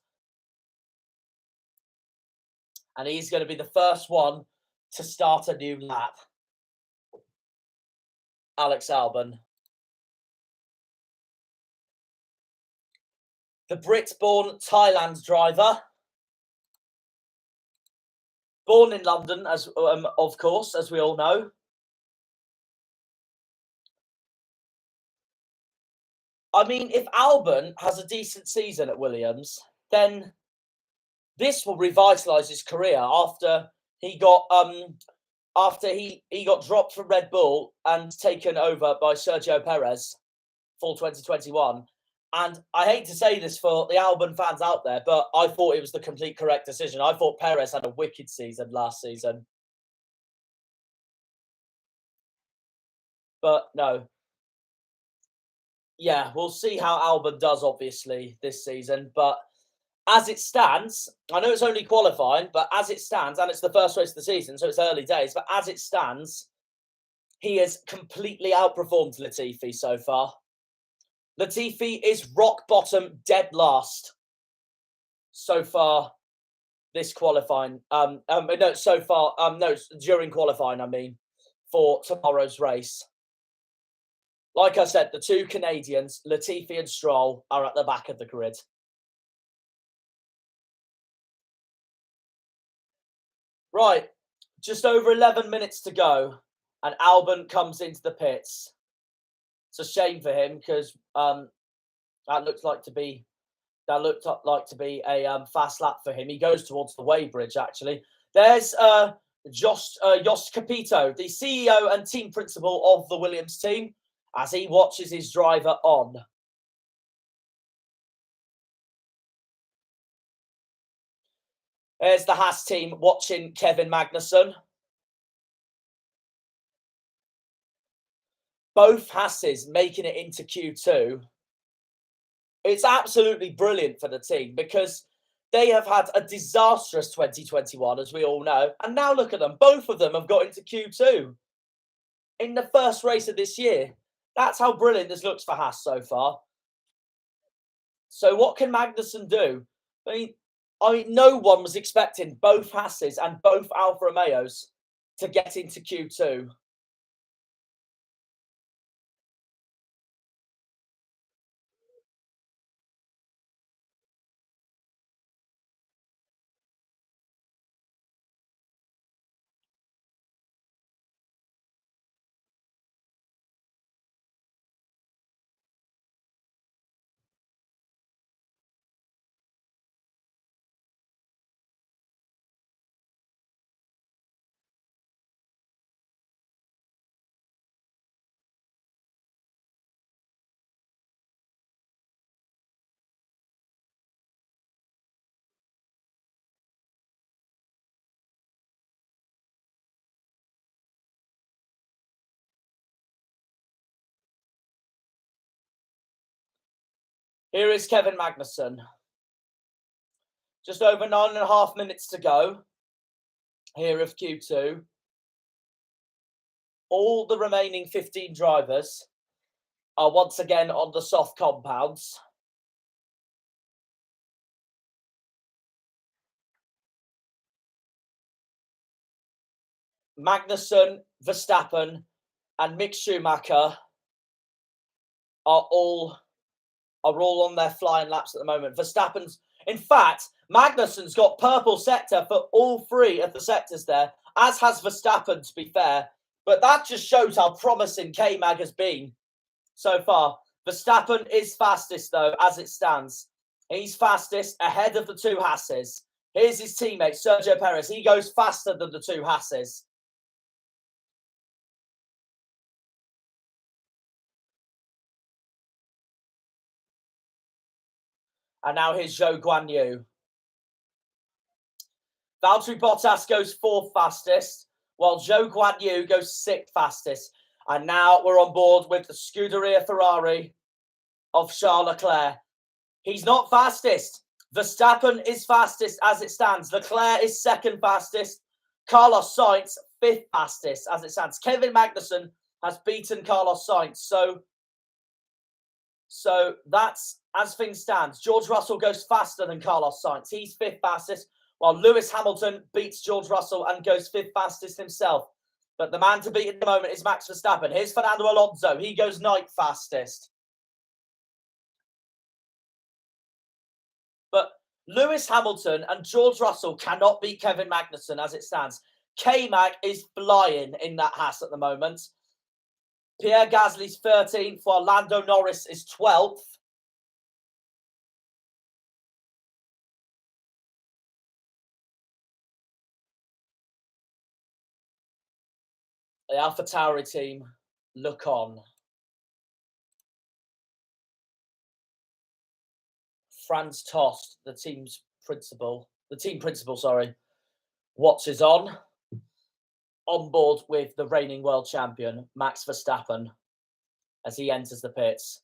And he's going to be the first one to start a new lap. Alex Albon. The Brit-born Thailand driver. Born in London, as of course, as we all know. I mean, if Albon has a decent season at Williams, then this will revitalise his career after he got dropped from Red Bull and taken over by Sergio Perez for 2021. And I hate to say this for the Albon fans out there, but I thought it was the complete correct decision. I thought Perez had a wicked season last season. But no. Yeah, we'll see how Albon does, obviously, this season. But as it stands, I know it's only qualifying, but as it stands, and it's the first race of the season, so it's early days, but as it stands, he has completely outperformed Latifi so far. Latifi is rock bottom, dead last so far this qualifying. During qualifying, I mean, for tomorrow's race. Like I said, the two Canadians, Latifi and Stroll, are at the back of the grid. Right, just over 11 minutes to go, and Albon comes into the pits. It's a shame for him because that looked like to be a fast lap for him. He goes towards the weighbridge. Actually, there's Josh Capito, the CEO and team principal of the Williams team, as he watches his driver on. There's the Haas team watching Kevin Magnussen. Both Haas's making it into Q2. It's absolutely brilliant for the team because they have had a disastrous 2021, as we all know. And now look at them. Both of them have got into Q2 in the first race of this year. That's how brilliant this looks for Haas so far. So what can Magnussen do? I mean, no one was expecting both Haas's and both Alfa Romeos to get into Q2. Here is Kevin Magnussen. Just over 9.5 minutes to go here of Q2. All the remaining 15 drivers are once again on the soft compounds. Magnussen, Verstappen, and Mick Schumacher are all on their flying laps at the moment. Verstappen's, in fact, Magnussen's got purple sector for all three of the sectors there, as has Verstappen, to be fair. But that just shows how promising K-Mag has been so far. Verstappen is fastest, though, as it stands. He's fastest ahead of the two Hasses. Here's his teammate, Sergio Perez. He goes faster than the two Hasses. And now here's Zhou Guanyu. Valtteri Bottas goes fourth fastest, while Zhou Guanyu goes sixth fastest. And now we're on board with the Scuderia Ferrari of Charles Leclerc. He's not fastest. Verstappen is fastest as it stands. Leclerc is second fastest. Carlos Sainz, fifth fastest as it stands. Kevin Magnussen has beaten Carlos Sainz. So that's as things stand. George Russell goes faster than Carlos Sainz. He's fifth fastest, while Lewis Hamilton beats George Russell and goes fifth fastest himself. But the man to beat at the moment is Max Verstappen. Here's Fernando Alonso. He goes ninth fastest. But Lewis Hamilton and George Russell cannot beat Kevin Magnussen as it stands. K-Mag is flying in that Haas at the moment. Pierre Gasly's 13th, while Lando Norris is 12th. The AlphaTauri team look on. Franz Tost, the team principal, watches on board with the reigning world champion, Max Verstappen, as he enters the pits.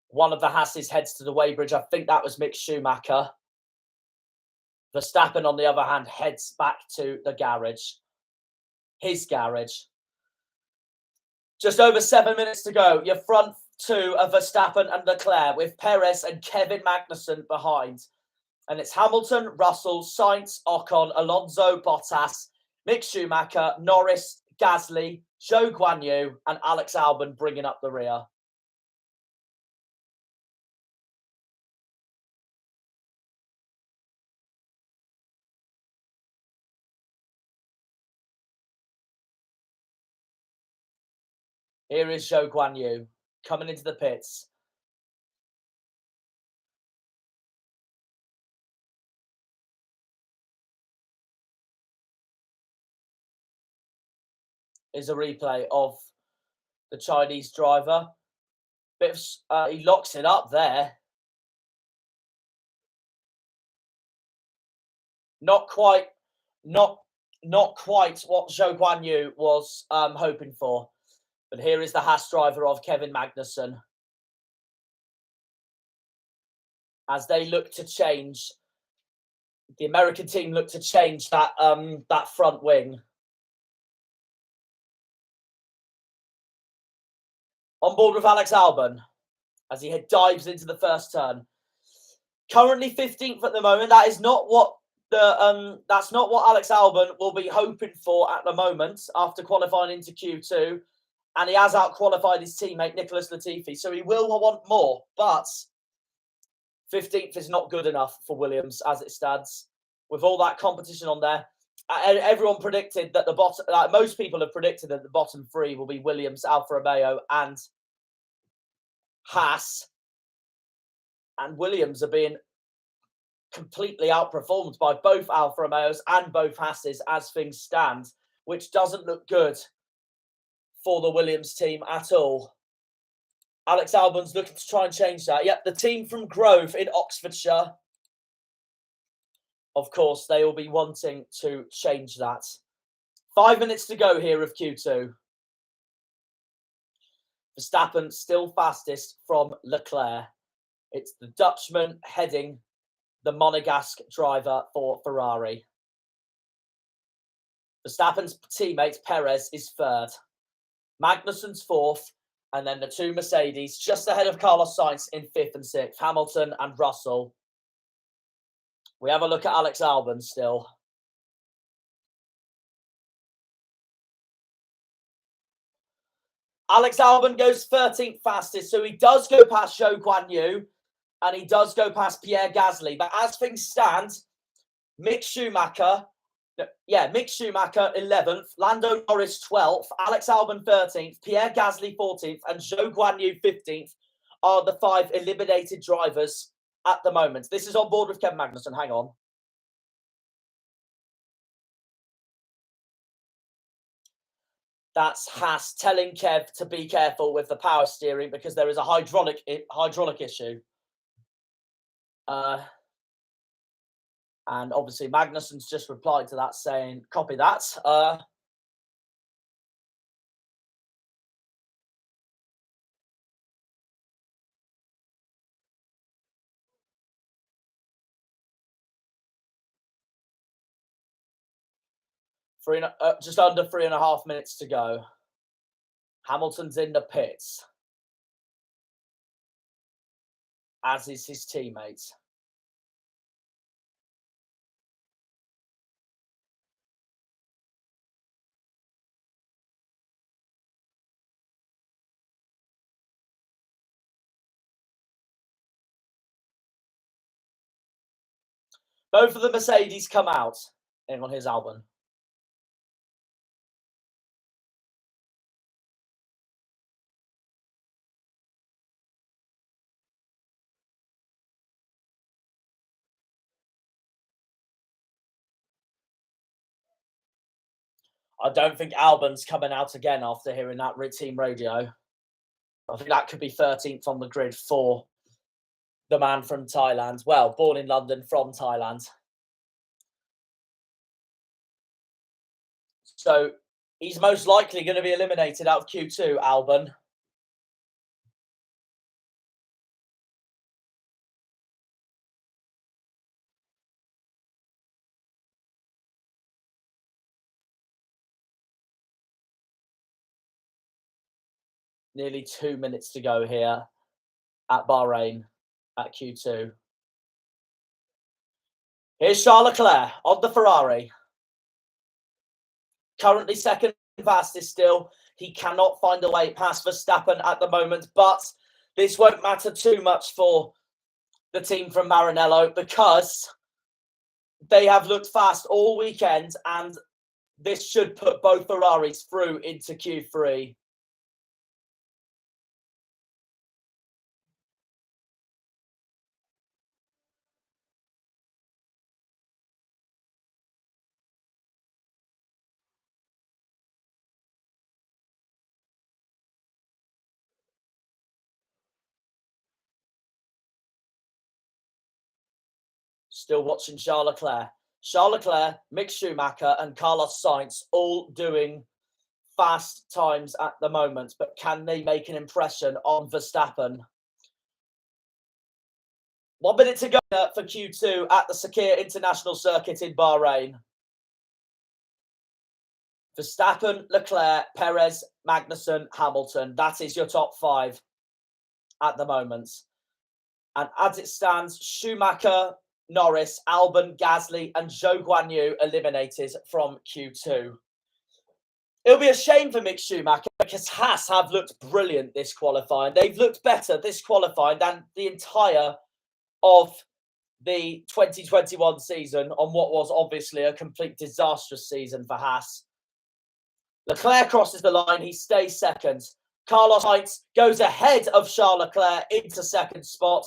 One of the Hasses heads to the weighbridge. I think that was Mick Schumacher. Verstappen, on the other hand, heads back to the garage. His garage. Just over 7 minutes to go. Your front two are Verstappen and Leclerc, with Perez and Kevin Magnussen behind. And it's Hamilton, Russell, Sainz, Ocon, Alonso, Bottas, Mick Schumacher, Norris, Gasly, Zhou Guanyu, and Alex Albon bringing up the rear. Here is Zhou Guanyu coming into the pits. Is a replay of the Chinese driver. He locks it up there. Not quite what Zhou Guanyu was hoping for. But here is the Haas driver of Kevin Magnussen, as they look to change. The American team look to change that front wing. On board with Alex Albon as he dives into the first turn. Currently 15th at the moment. That is not what that's not what Alex Albon will be hoping for at the moment after qualifying into Q2. And he has out-qualified his teammate, Nicholas Latifi. So he will want more. But 15th is not good enough for Williams as it stands. With all that competition on there, everyone predicted that most people have predicted that the bottom three will be Williams, Alfa Romeo, and Haas. And Williams are being completely outperformed by both Alfa Romeos and both Haas's as things stand, which doesn't look good for the Williams team at all. Alex Albon's looking to try and change that. Yep, the team from Grove in Oxfordshire, of course, they will be wanting to change that. 5 minutes to go here of Q2. Verstappen still fastest from Leclerc. It's the Dutchman heading the Monegasque driver for Ferrari. Verstappen's teammate Perez is third. Magnussen's fourth. And then the two Mercedes just ahead of Carlos Sainz in fifth and sixth. Hamilton and Russell. We have a look at Alex Alban still. Alex Alban goes 13th fastest, so he does go past Zhou Guanyu and he does go past Pierre Gasly. But as things stand, Mick Schumacher 11th, Lando Norris 12th, Alex Alban 13th, Pierre Gasly 14th, and Zhou Guanyu 15th are the 5 eliminated drivers at the moment. This is on board with Kevin Magnussen. Hang on. That's Haas telling Kev to be careful with the power steering because there is a hydraulic issue. And obviously Magnussen's just replied to that saying, copy that. 3, just under 3.5 minutes to go. Hamilton's in the pits, as is his teammate. Both of the Mercedes come out in on his Alban. I don't think Alban's coming out again after hearing that team radio. I think that could be 13th on the grid for the man from Thailand. Well, born in London, from Thailand. So he's most likely going to be eliminated out of Q2, Alban. Nearly 2 minutes to go here at Bahrain at Q2. Here's Charles Leclerc on the Ferrari. Currently second fastest still. He cannot find a way past Verstappen at the moment, but this won't matter too much for the team from Maranello because they have looked fast all weekend and this should put both Ferraris through into Q3. Still watching Charles Leclerc. Charles Leclerc, Mick Schumacher and Carlos Sainz all doing fast times at the moment, but can they make an impression on Verstappen? 1 minute to go for Q2 at the Sakir International Circuit in Bahrain. Verstappen, Leclerc, Perez, Magnussen, Hamilton. That is your top 5 at the moment. And as it stands, Schumacher, Norris, Alban, Gasly and Zhou Guanyu eliminated from Q2. It'll be a shame for Mick Schumacher because Haas have looked brilliant this qualifying. They've looked better this qualifying than the entire of the 2021 season on what was obviously a complete disastrous season for Haas. Leclerc crosses the line. He stays second. Carlos Sainz goes ahead of Charles Leclerc into second spot.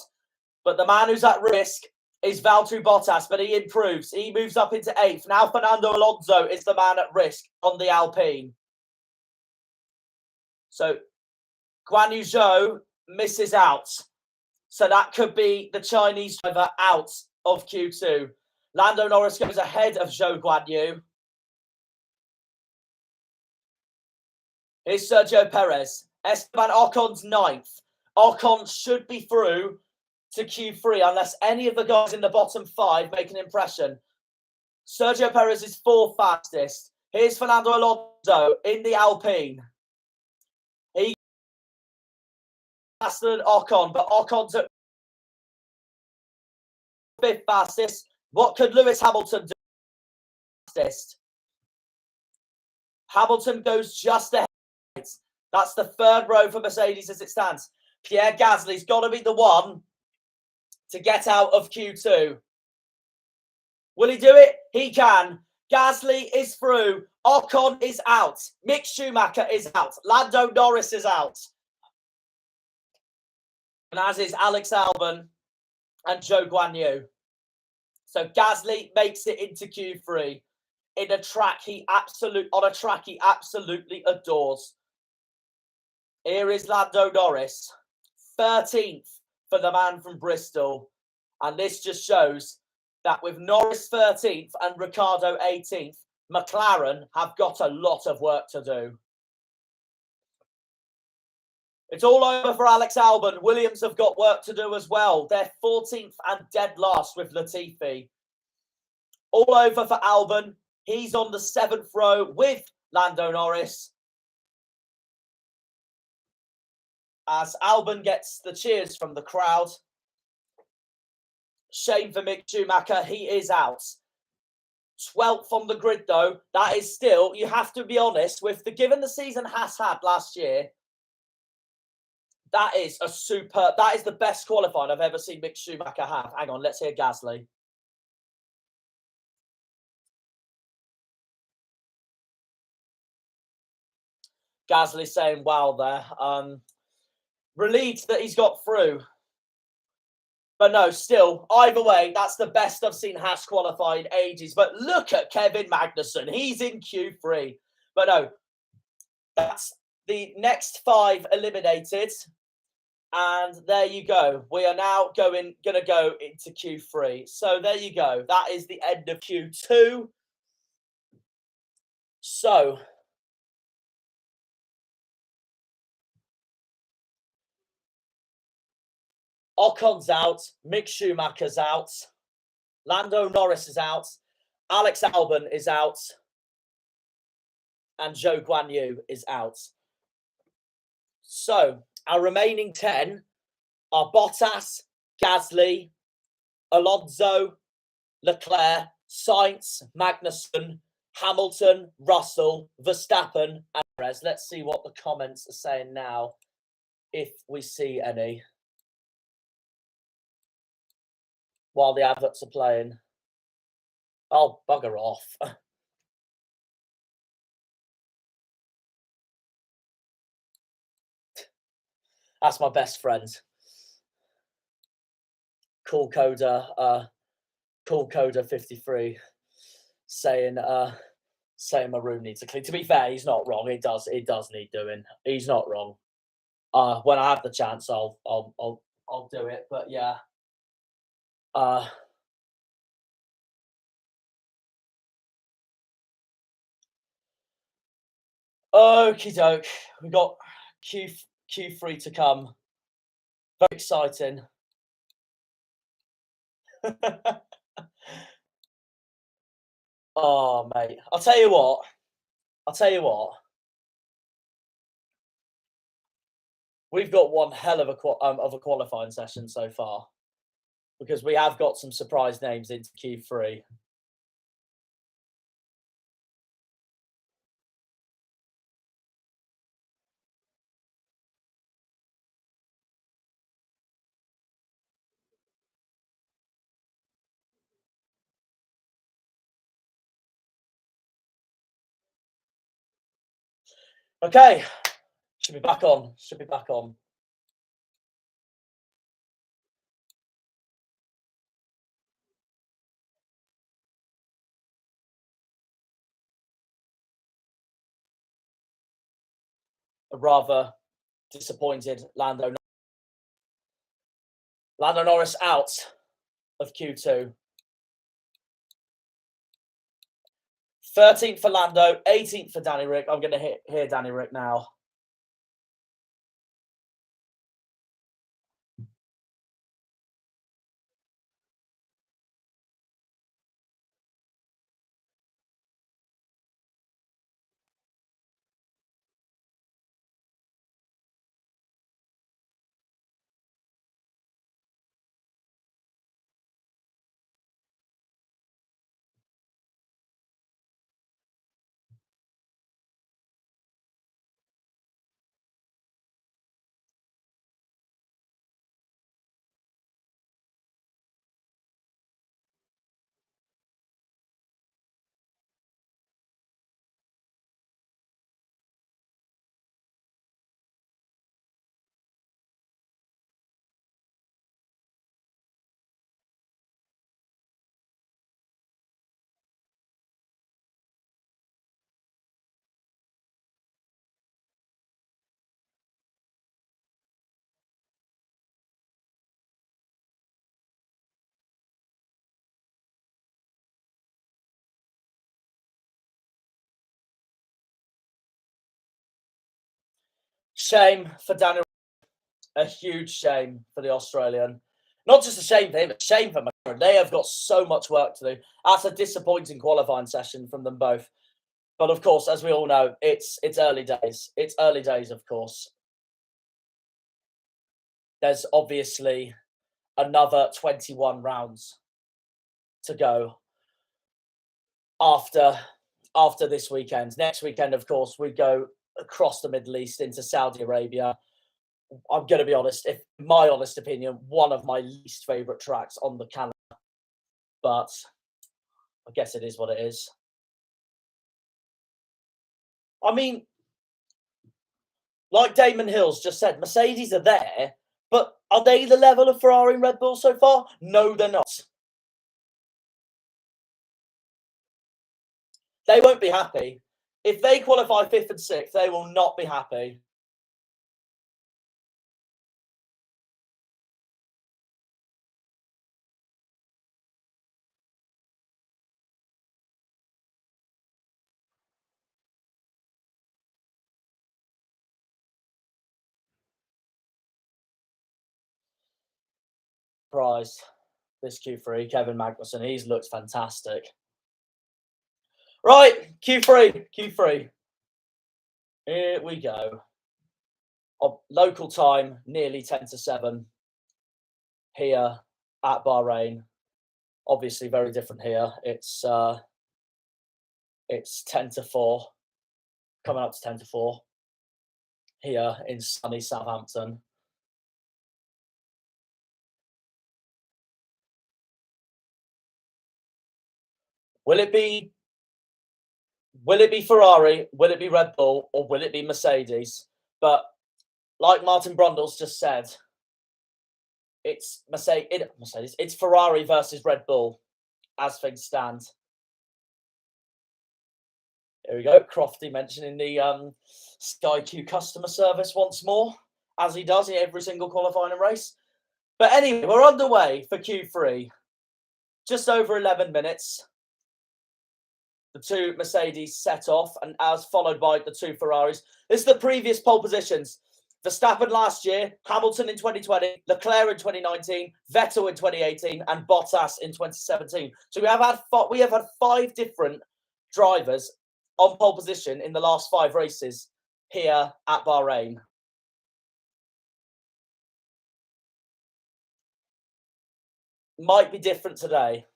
But the man who's at risk is Valtteri Bottas, but he improves. He moves up into 8th. Now Fernando Alonso is the man at risk on the Alpine. So Guan Yu Zhou misses out. So that could be the Chinese driver out of Q2. Lando Norris goes ahead of Zhou Guanyu. Here's Sergio Perez. Esteban Ocon's 9th. Ocon should be through to Q3 unless any of the guys in the bottom 5 make an impression. Sergio Perez is 4th fastest. Here's Fernando Alonso in the Alpine. He faster than Ocon, but Ocon took 5th fastest. What could Lewis Hamilton do fastest? Hamilton goes just ahead. That's the 3rd row for Mercedes as it stands. Pierre Gasly's got to be the one to get out of Q2. Will he do it? He can. Gasly is through. Ocon is out. Mick Schumacher is out. Lando Norris is out. And as is Alex Alban and Zhou Guanyu. So Gasly makes it into Q3 in a track he absolutely adores. Here is Lando Norris, 13th for the man from Bristol. And this just shows that with Norris 13th and Ricciardo 18th, McLaren have got a lot of work to do. It's all over for Alex Albon. Williams have got work to do as well. They're 14th and dead last with Latifi. All over for Albon. He's on the 7th row with Lando Norris. As Albon gets the cheers from the crowd. Shame for Mick Schumacher. He is out. 12th on the grid, though. That is still, you have to be honest, with the given the season Haas had last year, that is the best qualifying I've ever seen Mick Schumacher have. Hang on, let's hear Gasly. Gasly saying, wow, there. Relieved that he's got through. But no, still, either way, that's the best I've seen Haas qualify in ages. But look at Kevin Magnussen. He's in Q3. But no, that's the next 5 eliminated. And there you go. We are now going to go into Q3. So there you go. That is the end of Q2. So Ocon's out. Mick Schumacher's out. Lando Norris is out. Alex Albon is out. And Zhou Guanyu is out. So our remaining 10 are Bottas, Gasly, Alonso, Leclerc, Sainz, Magnussen, Hamilton, Russell, Verstappen, and Perez. Let's see what the comments are saying now, if we see any, while the adverts are playing. Oh, bugger off. That's my best friend. Cool Coder 53 saying my room needs a clean. To be fair, he's not wrong. It does need doing. He's not wrong. When I have the chance, I'll do it. But yeah. Okie doke. We got Q3 to come. Very exciting. Oh, mate. I'll tell you what. We've got one hell of a qualifying session so far, because we have got some surprise names into Q3. Okay. Should be back on. A rather disappointed Lando Norris out of Q2. 13th for Lando, 18th for Danny Rick. I'm going to hear Danny Rick now. Shame for Daniel. A huge shame for the Australian. Not just a shame for him, a shame for McLaren. They have got so much work to do. That's a disappointing qualifying session from them both. But of course, as we all know, it's early days. It's early days, of course. There's obviously another 21 rounds to go after this weekend. Next weekend, of course, we go across the Middle East into Saudi Arabia. I'm going to be honest, if my honest opinion, one of my least favourite tracks on the calendar. But I guess it is what it is. I mean, like Damon Hills just said, Mercedes are there, but are they the level of Ferrari and Red Bull so far? No, they're not. They won't be happy. If they qualify 5th and 6th, they will not be happy. Prize this Q3, Kevin Magnussen, he's looked fantastic. Right, Q3. Here we go. Local time, nearly 10 to 7 here at Bahrain. Obviously, very different here. It's 10 to 4, coming up to 10 to 4 here in sunny Southampton. Will it be Ferrari? Will it be Red Bull? Or will it be Mercedes? But like Martin Brundle's just said, it's Mercedes. It's Ferrari versus Red Bull as things stand. There we go. Crofty mentioning the Sky Q customer service once more, as he does in every single qualifying race. But anyway, we're underway for Q3. Just over 11 minutes. The two Mercedes set off, and as followed by the two Ferraris. This is the previous pole positions. Verstappen last year, Hamilton in 2020, Leclerc in 2019, Vettel in 2018, and Bottas in 2017. So we have had 5 different drivers on pole position in the last 5 races here at Bahrain. Might be different today.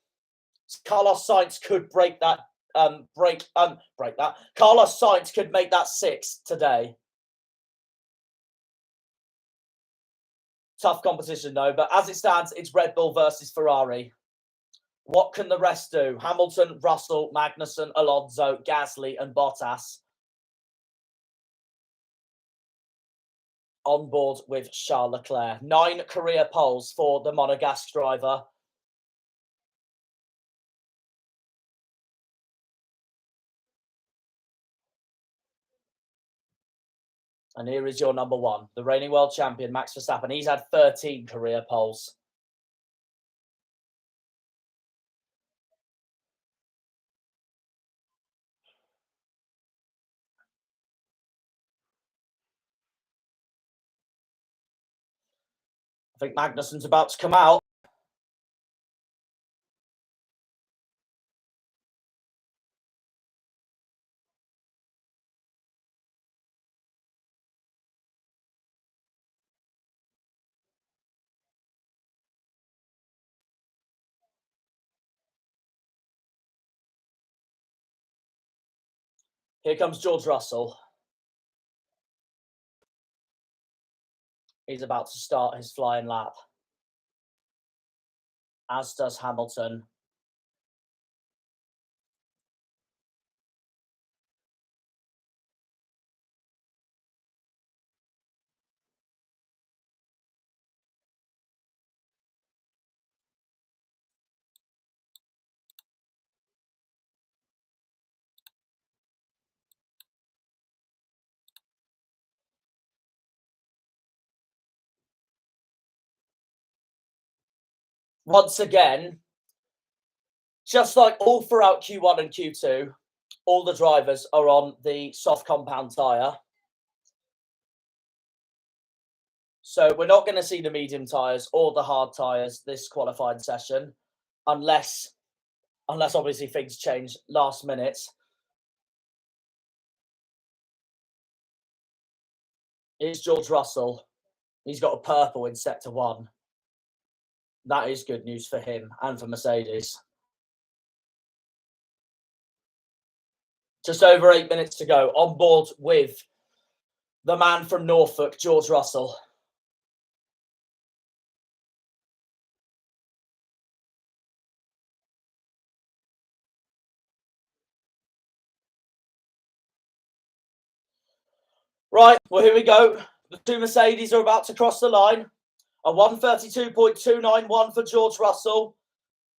Carlos Sainz could break that. Carlos Sainz could make that 6 today. Tough competition though, but as it stands, it's Red Bull versus Ferrari. What can the rest do? Hamilton, Russell, Magnussen, Alonso, Gasly, and Bottas on board with Charles Leclerc. 9 career poles for the Monegasque driver. And here is your number 1, the reigning world champion, Max Verstappen. He's had 13 career poles. I think Magnussen's about to come out. Here comes George Russell. He's about to start his flying lap. As does Hamilton. Once again, just like all throughout Q1 and Q2, all the drivers are on the soft compound tyre. So we're not going to see the medium tyres or the hard tyres this qualifying session, unless obviously things change last minute. Here's George Russell. He's got a purple in Sector 1. That is good news for him and for Mercedes. Just over 8 minutes to go. On board with the man from Norfolk, George Russell. Right, well, here we go. The two Mercedes are about to cross the line. A 132.291 for George Russell.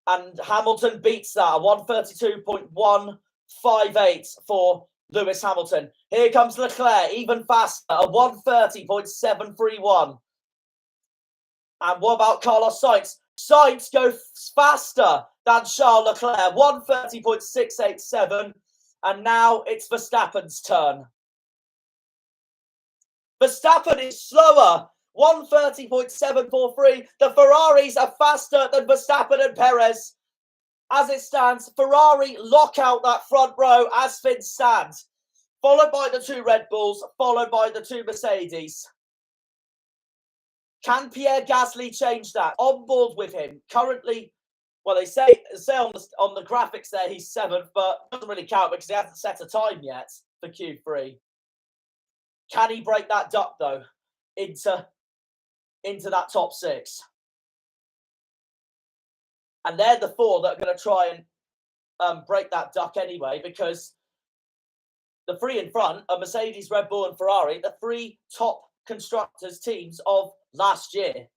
And Hamilton beats that. A 132.158 for Lewis Hamilton. Here comes Leclerc, even faster. A 130.731. And what about Carlos Sainz? Sainz goes faster than Charles Leclerc. 130.687. And now it's Verstappen's turn. Verstappen is slower. 130.743. The Ferraris are faster than Verstappen and Perez. As it stands, Ferrari lock out that front row as things stand. Followed by the two Red Bulls, followed by the two Mercedes. Can Pierre Gasly change that? On board with him. Currently, well, they say on the graphics there he's 7th, but it doesn't really count because he hasn't set a time yet for Q3. Can he break that duck, though, into that top 6? And they're the 4 that are going to try and break that duck anyway, because the 3 in front are Mercedes, Red Bull and Ferrari, the 3 top constructors teams of last year.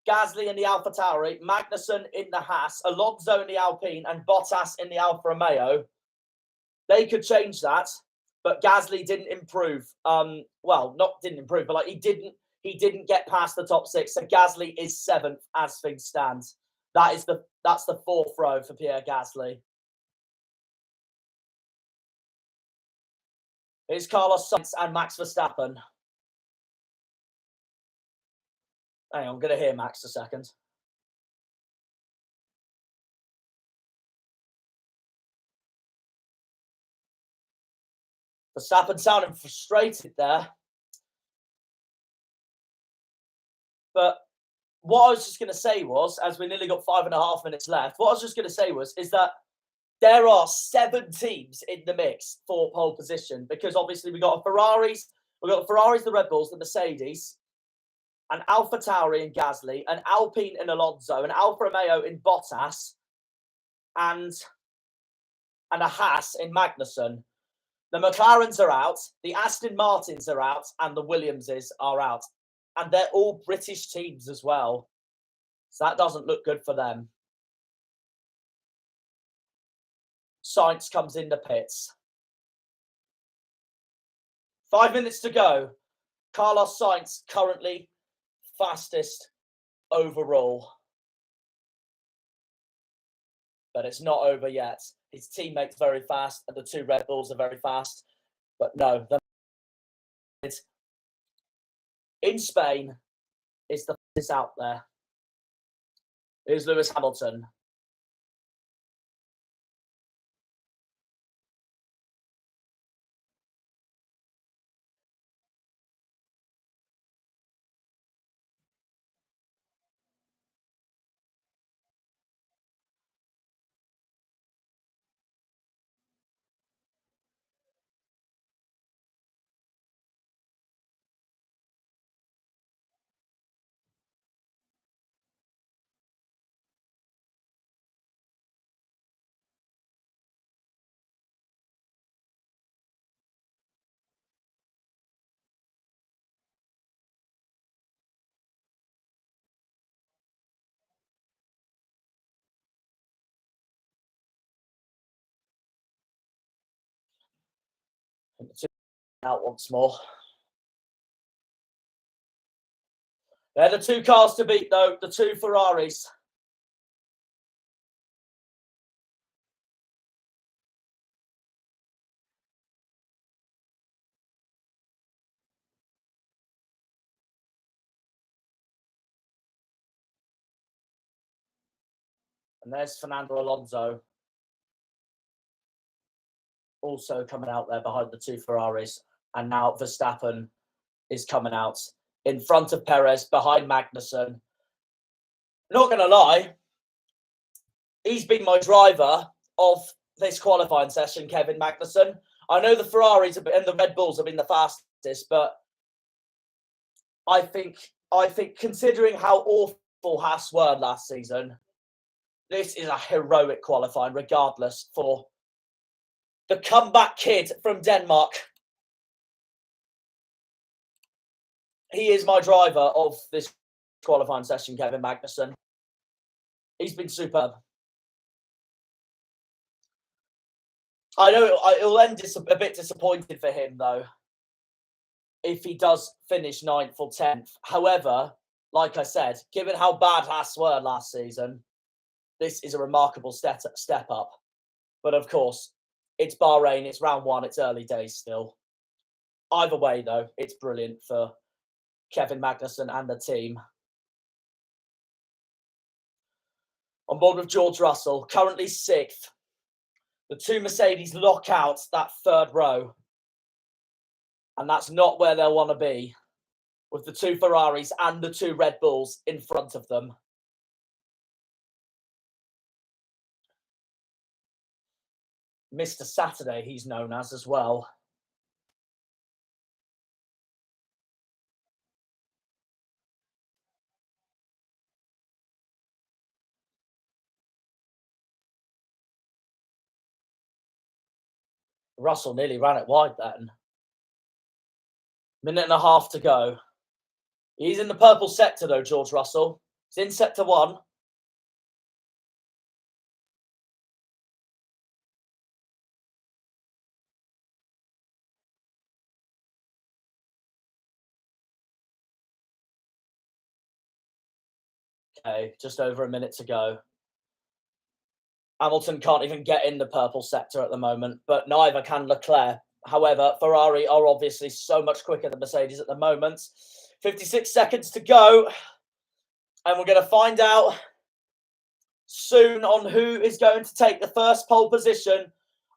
Gasly in the AlphaTauri, Magnussen in the Haas, Alonso in the Alpine and Bottas in the Alfa Romeo. They could change that, but Gasly didn't improve. Well, not didn't improve, but like he didn't get past the top 6. So Gasly is 7th as things stand. That's the 4th row for Pierre Gasly. Here's Carlos Sainz and Max Verstappen. Hang on, I'm going to hear Max a second. Verstappen sounding frustrated there. But what I was just going to say was, as we nearly got 5.5 minutes left, what I was just going to say is that there are 7 teams in the mix for pole position, because obviously we've got the Ferraris, the Red Bulls, the Mercedes, an AlphaTauri in Gasly, an Alpine in Alonso, an Alfa Romeo in Bottas, and a Haas in Magnussen. The McLarens are out, the Aston Martins are out, and the Williamses are out. And they're all British teams as well. So that doesn't look good for them. Sainz comes in the pits. 5 minutes to go. Carlos Sainz currently fastest overall. But it's not over yet. His teammates very fast, and the 2 Red Bulls are very fast. But no, in Spain is the fastest out there. Here's Lewis Hamilton. Out once more. They're the 2 cars to beat, though, the 2 Ferraris. And there's Fernando Alonso also coming out there behind the two Ferraris. And now Verstappen is coming out in front of Perez, behind Magnussen. Not going to lie, he's been my driver of this qualifying session, Kevin Magnussen. I know the Ferraris and the Red Bulls have been the fastest, but I think considering how awful Haas were last season, this is a heroic qualifying, regardless, for the comeback kid from Denmark. He is my driver of this qualifying session, Kevin Magnussen. He's been superb. I know it'll end a bit disappointed for him, though, if he does finish 9th or 10th. However, like I said, given how bad Haas were last season, this is a remarkable step up. But of course, it's Bahrain, it's round 1, it's early days still. Either way, though, it's brilliant for Kevin Magnussen and the team. On board with George Russell, currently 6th. The two Mercedes lock out that 3rd row. And that's not where they'll want to be, with the two Ferraris and the two Red Bulls in front of them. Mr. Saturday, he's known as well. Russell nearly ran it wide then. Minute and a half to go. He's in the purple sector, though, George Russell. He's in sector 1. Okay, just over a minute to go. Hamilton can't even get in the purple sector at the moment, but neither can Leclerc. However, Ferrari are obviously so much quicker than Mercedes at the moment. 56 seconds to go. And we're going to find out soon on who is going to take the first pole position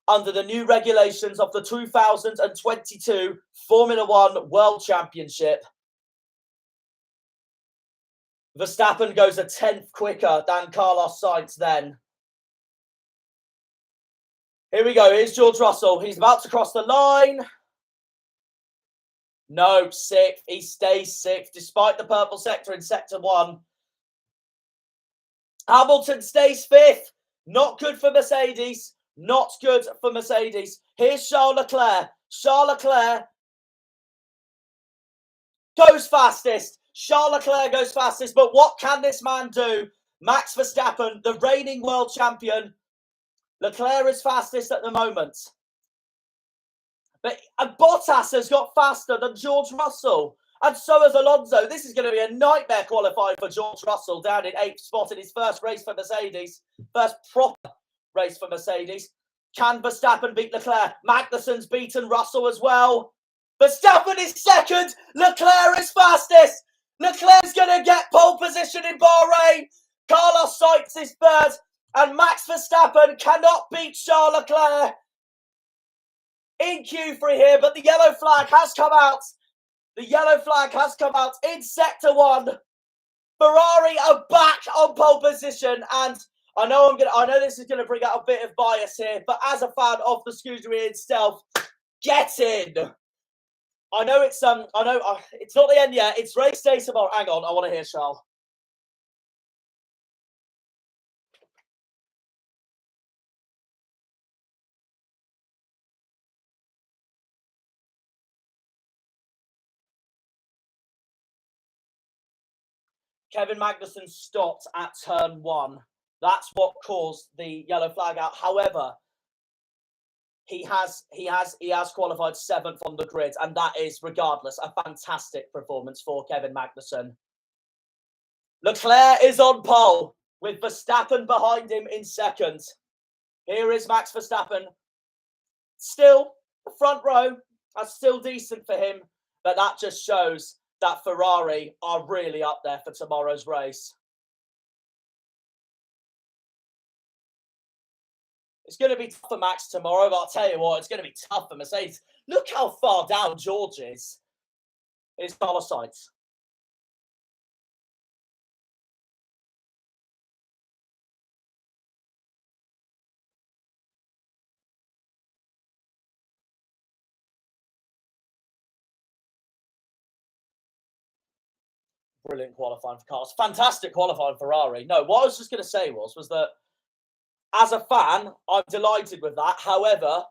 under the new regulations of the 2022 Formula One World Championship. Verstappen goes a 10th quicker than Carlos Sainz then. Here we go. Here's George Russell. He's about to cross the line. No, 6th. He stays 6th despite the purple sector in sector 1. Hamilton stays 5th. Not good for Mercedes. Not good for Mercedes. Here's Charles Leclerc. Charles Leclerc goes fastest. Charles Leclerc goes fastest. But what can this man do? Max Verstappen, the reigning world champion. Leclerc is fastest at the moment. But Bottas has got faster than George Russell. And so has Alonso. This is going to be a nightmare qualifying for George Russell down in 8th spot in his first race for Mercedes. First proper race for Mercedes. Can Verstappen beat Leclerc? Magnussen's beaten Russell as well. Verstappen is 2nd. Leclerc is fastest. Leclerc's going to get pole position in Bahrain. Carlos Sainz is 3rd. And Max Verstappen cannot beat Charles Leclerc in Q3 here. But the yellow flag has come out. The yellow flag has come out in sector 1. Ferrari are back on pole position, and I know this is gonna bring out a bit of bias here, but as a fan of the Scuderia itself, get in. I know it's not the end yet. It's race day tomorrow. Hang on, I want to hear Charles. Kevin Magnussen stopped at turn 1. That's what caused the yellow flag out. However, he has qualified 7th on the grid, and that is, regardless, a fantastic performance for Kevin Magnussen. Leclerc is on pole with Verstappen behind him in 2nd. Here is Max Verstappen. Still, the front row, that's still decent for him, but that just shows that Ferrari are really up there for tomorrow's race. It's going to be tough for Max tomorrow, but I'll tell you what, it's going to be tough for Mercedes. Look how far down George is. It's Carlos Sainz. Brilliant qualifying for Carlos. Fantastic qualifying for Ferrari. No, what I was just going to say was that as a fan, I'm delighted with that. However,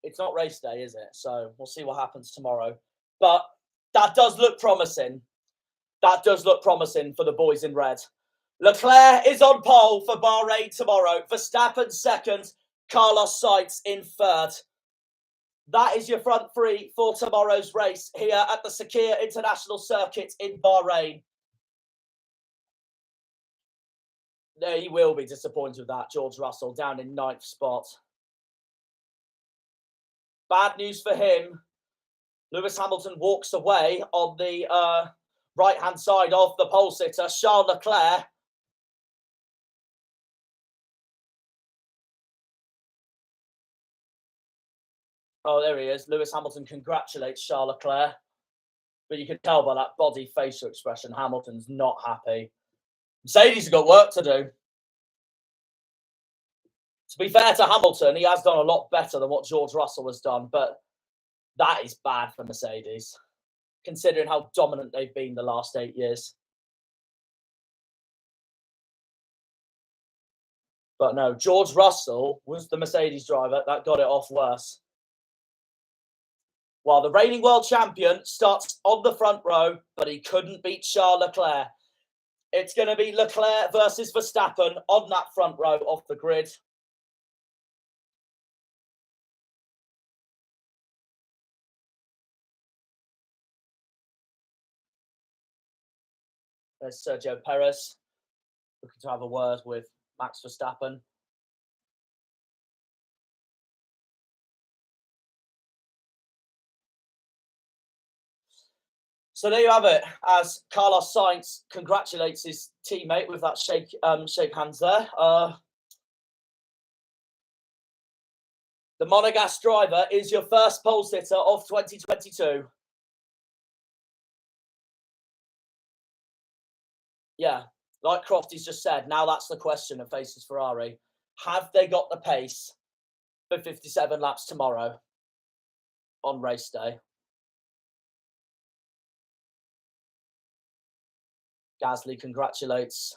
it's not race day, is it? So we'll see what happens tomorrow. But that does look promising. That does look promising for the boys in red. Leclerc is on pole for Bahrain tomorrow. Verstappen second. Carlos Sainz in third. That is your front three for tomorrow's race here at the Sakir International Circuit in Bahrain. He will be disappointed with that, George Russell, down in 9th spot. Bad news for him. Lewis Hamilton walks away on the right-hand side of the pole sitter, Charles Leclerc. Oh, there he is. Lewis Hamilton congratulates Charles Leclerc. But you can tell by that body facial expression, Hamilton's not happy. Mercedes has got work to do. To be fair to Hamilton, he has done a lot better than what George Russell has done, but that is bad for Mercedes, considering how dominant they've been the last 8 years. But no, George Russell was the Mercedes driver that got it off worse. While the reigning world champion starts on the front row, but he couldn't beat Charles Leclerc. It's going to be Leclerc versus Verstappen on that front row of the grid. There's Sergio Perez looking to have a word with Max Verstappen. So there you have it, as Carlos Sainz congratulates his teammate with that shake hands there. The Monegasque driver is your first pole sitter of 2022. Yeah, like Crofty's just said, now that's the question that faces Ferrari. Have they got the pace for 57 laps tomorrow on race day? Gasly congratulates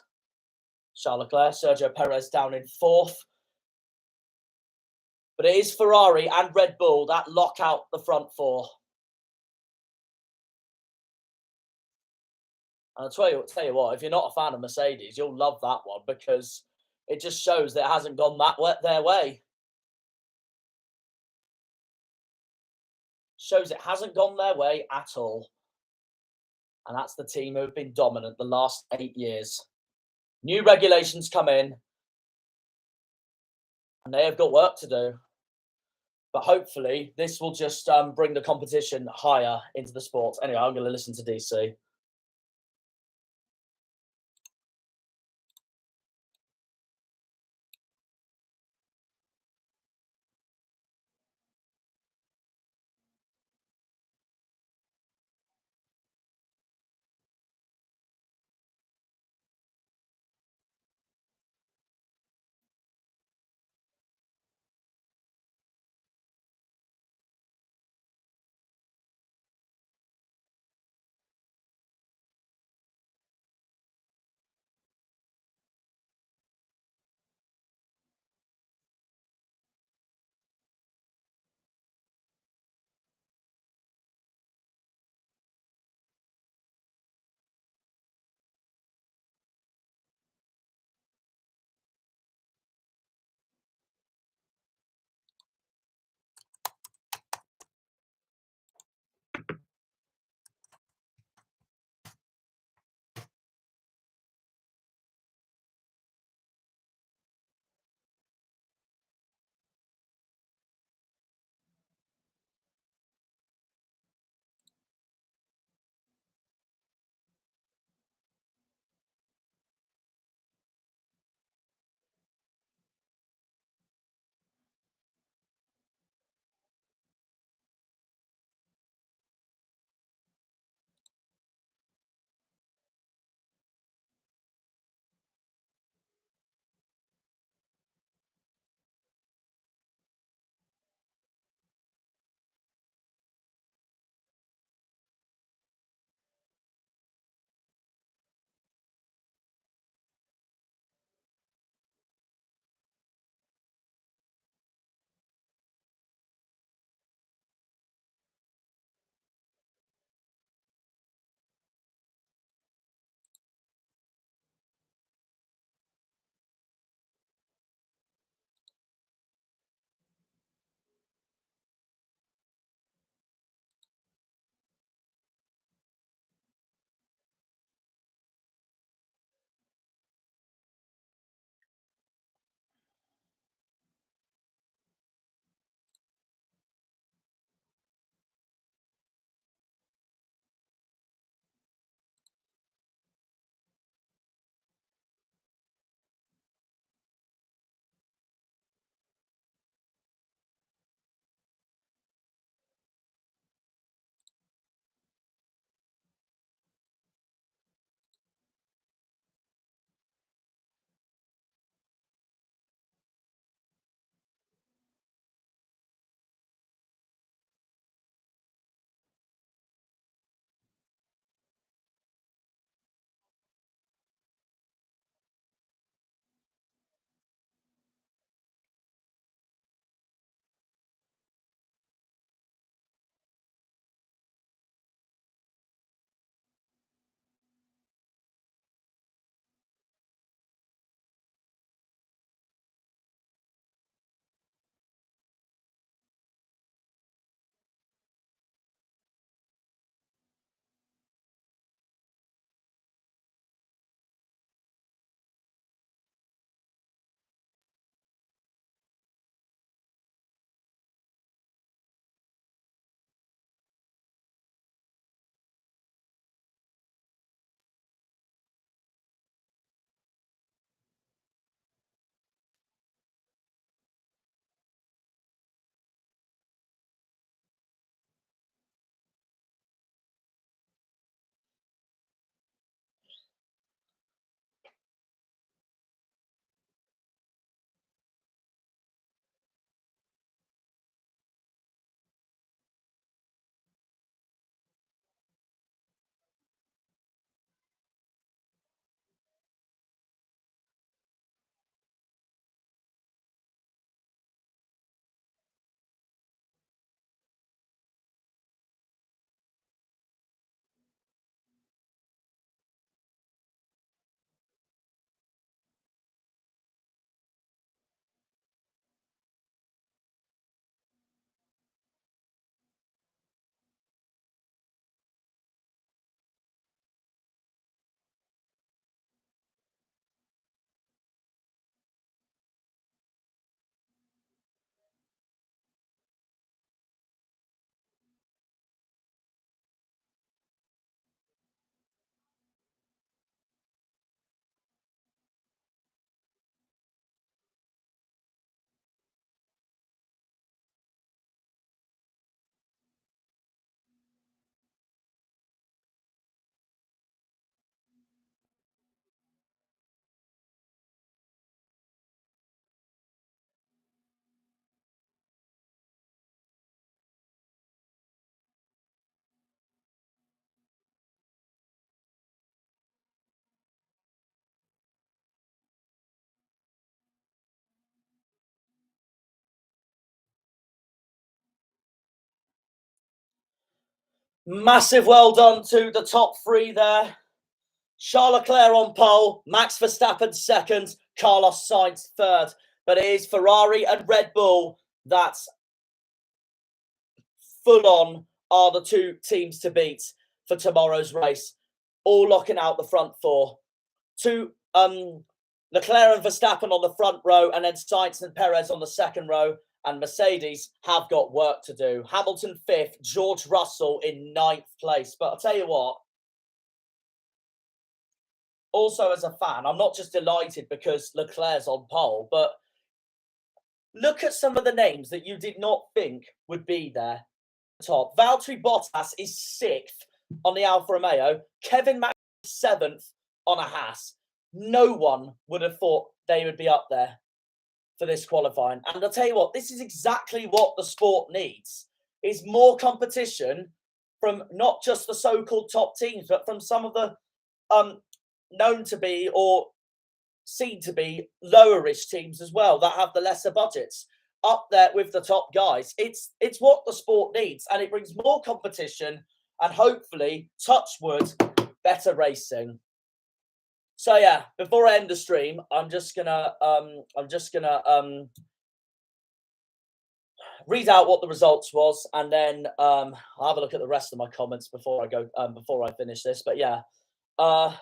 Charles Leclerc. Sergio Perez down in 4th. But it is Ferrari and Red Bull that lock out the front four. And I'll tell you what, if you're not a fan of Mercedes, you'll love that one because it just shows that it hasn't gone their way. Shows it hasn't gone their way at all. And that's the team who have been dominant the last 8 years. New regulations come in, and they have got work to do. But hopefully, this will just bring the competition higher into the sport. Anyway, I'm going to listen to DC. Massive well done to the top three there. Charles Leclerc on pole, Max Verstappen second, Carlos Sainz third. But it is Ferrari and Red Bull that's full on are the two teams to beat for tomorrow's race. All locking out the front four. Two Leclerc and Verstappen on the front row, and then Sainz and Perez on the second row. And Mercedes have got work to do. Hamilton fifth, George Russell in ninth place. But I'll tell you what, also as a fan, I'm not just delighted because Leclerc's on pole, but look at some of the names that you did not think would be there. Top. Valtteri Bottas is sixth on the Alfa Romeo. Kevin Magnussen seventh on a Haas. No one would have thought they would be up there for this qualifying. And I'll tell you what, this is exactly what the sport needs, is more competition from not just the so-called top teams, but from some of the known to be or seen to be lower-ish teams as well that have the lesser budgets up there with the top guys. It's what the sport needs, and it brings more competition and hopefully, touch wood, better racing. So yeah, before I end the stream, I'm just gonna read out what the results was, and then I'll have a look at the rest of my comments before I go before I finish this. But yeah, Charles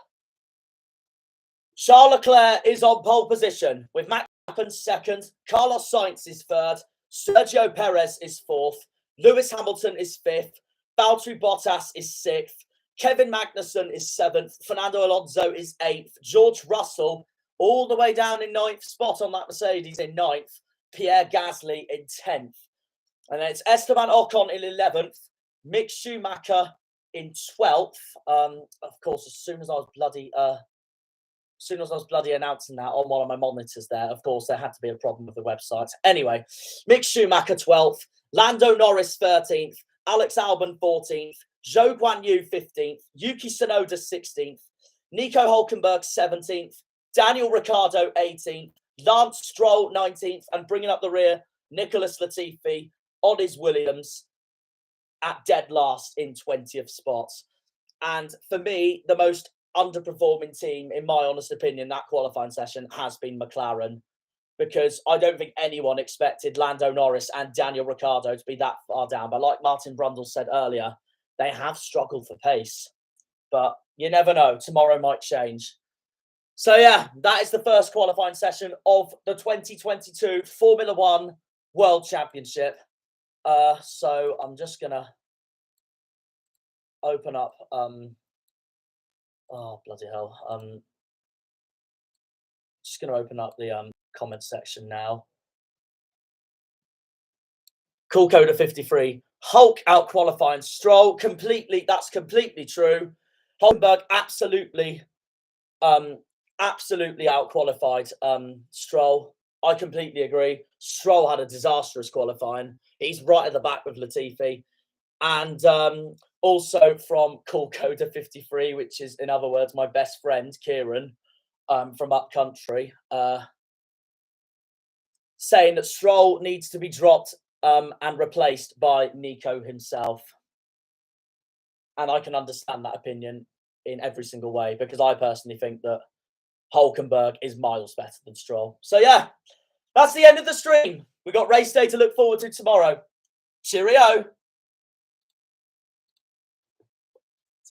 Leclerc is on pole position with Max Verstappen second, Carlos Sainz is third, Sergio Perez is fourth, Lewis Hamilton is fifth, Valtteri Bottas is sixth, Kevin Magnussen is seventh, Fernando Alonso is eighth, George Russell all the way down in ninth spot on that Mercedes in ninth, Pierre Gasly in 10th. And then it's Esteban Ocon in 11th, Mick Schumacher in 12th. Of course, as soon as I was bloody announcing that on one of my monitors there, of course, there had to be a problem with the website. Anyway, Mick Schumacher 12th, Lando Norris 13th, Alex Alban 14th, Zhou Guanyu 15th, Yuki Tsunoda 16th, Nico Hülkenberg 17th, Daniel Ricciardo 18th, Lance Stroll 19th, and bringing up the rear, Nicholas Latifi on his Williams at dead last in 20th spots. And for me, the most underperforming team, in my honest opinion, that qualifying session has been McLaren, because I don't think anyone expected Lando Norris and Daniel Ricciardo to be that far down. But like Martin Brundle said earlier, they have struggled for pace. But you never know. Tomorrow might change. So yeah, that is the first qualifying session of the 2022 Formula One World Championship. So I'm just going to open up... oh, bloody hell. Just going to open up the comment section now. Cool Coda 53. Hulk out qualifying Stroll. That's completely true. Hülkenberg absolutely out qualified Stroll. I completely agree. Stroll had a disastrous qualifying. He's right at the back with Latifi. And also from Cool Coda 53, which is, in other words, my best friend, Kieran, from Upcountry, saying that Stroll needs to be dropped and replaced by Nico himself. And I can understand that opinion in every single way, because I personally think that Hülkenberg is miles better than Stroll. So yeah, that's the end of the stream. We've got race day to look forward to tomorrow. Cheerio.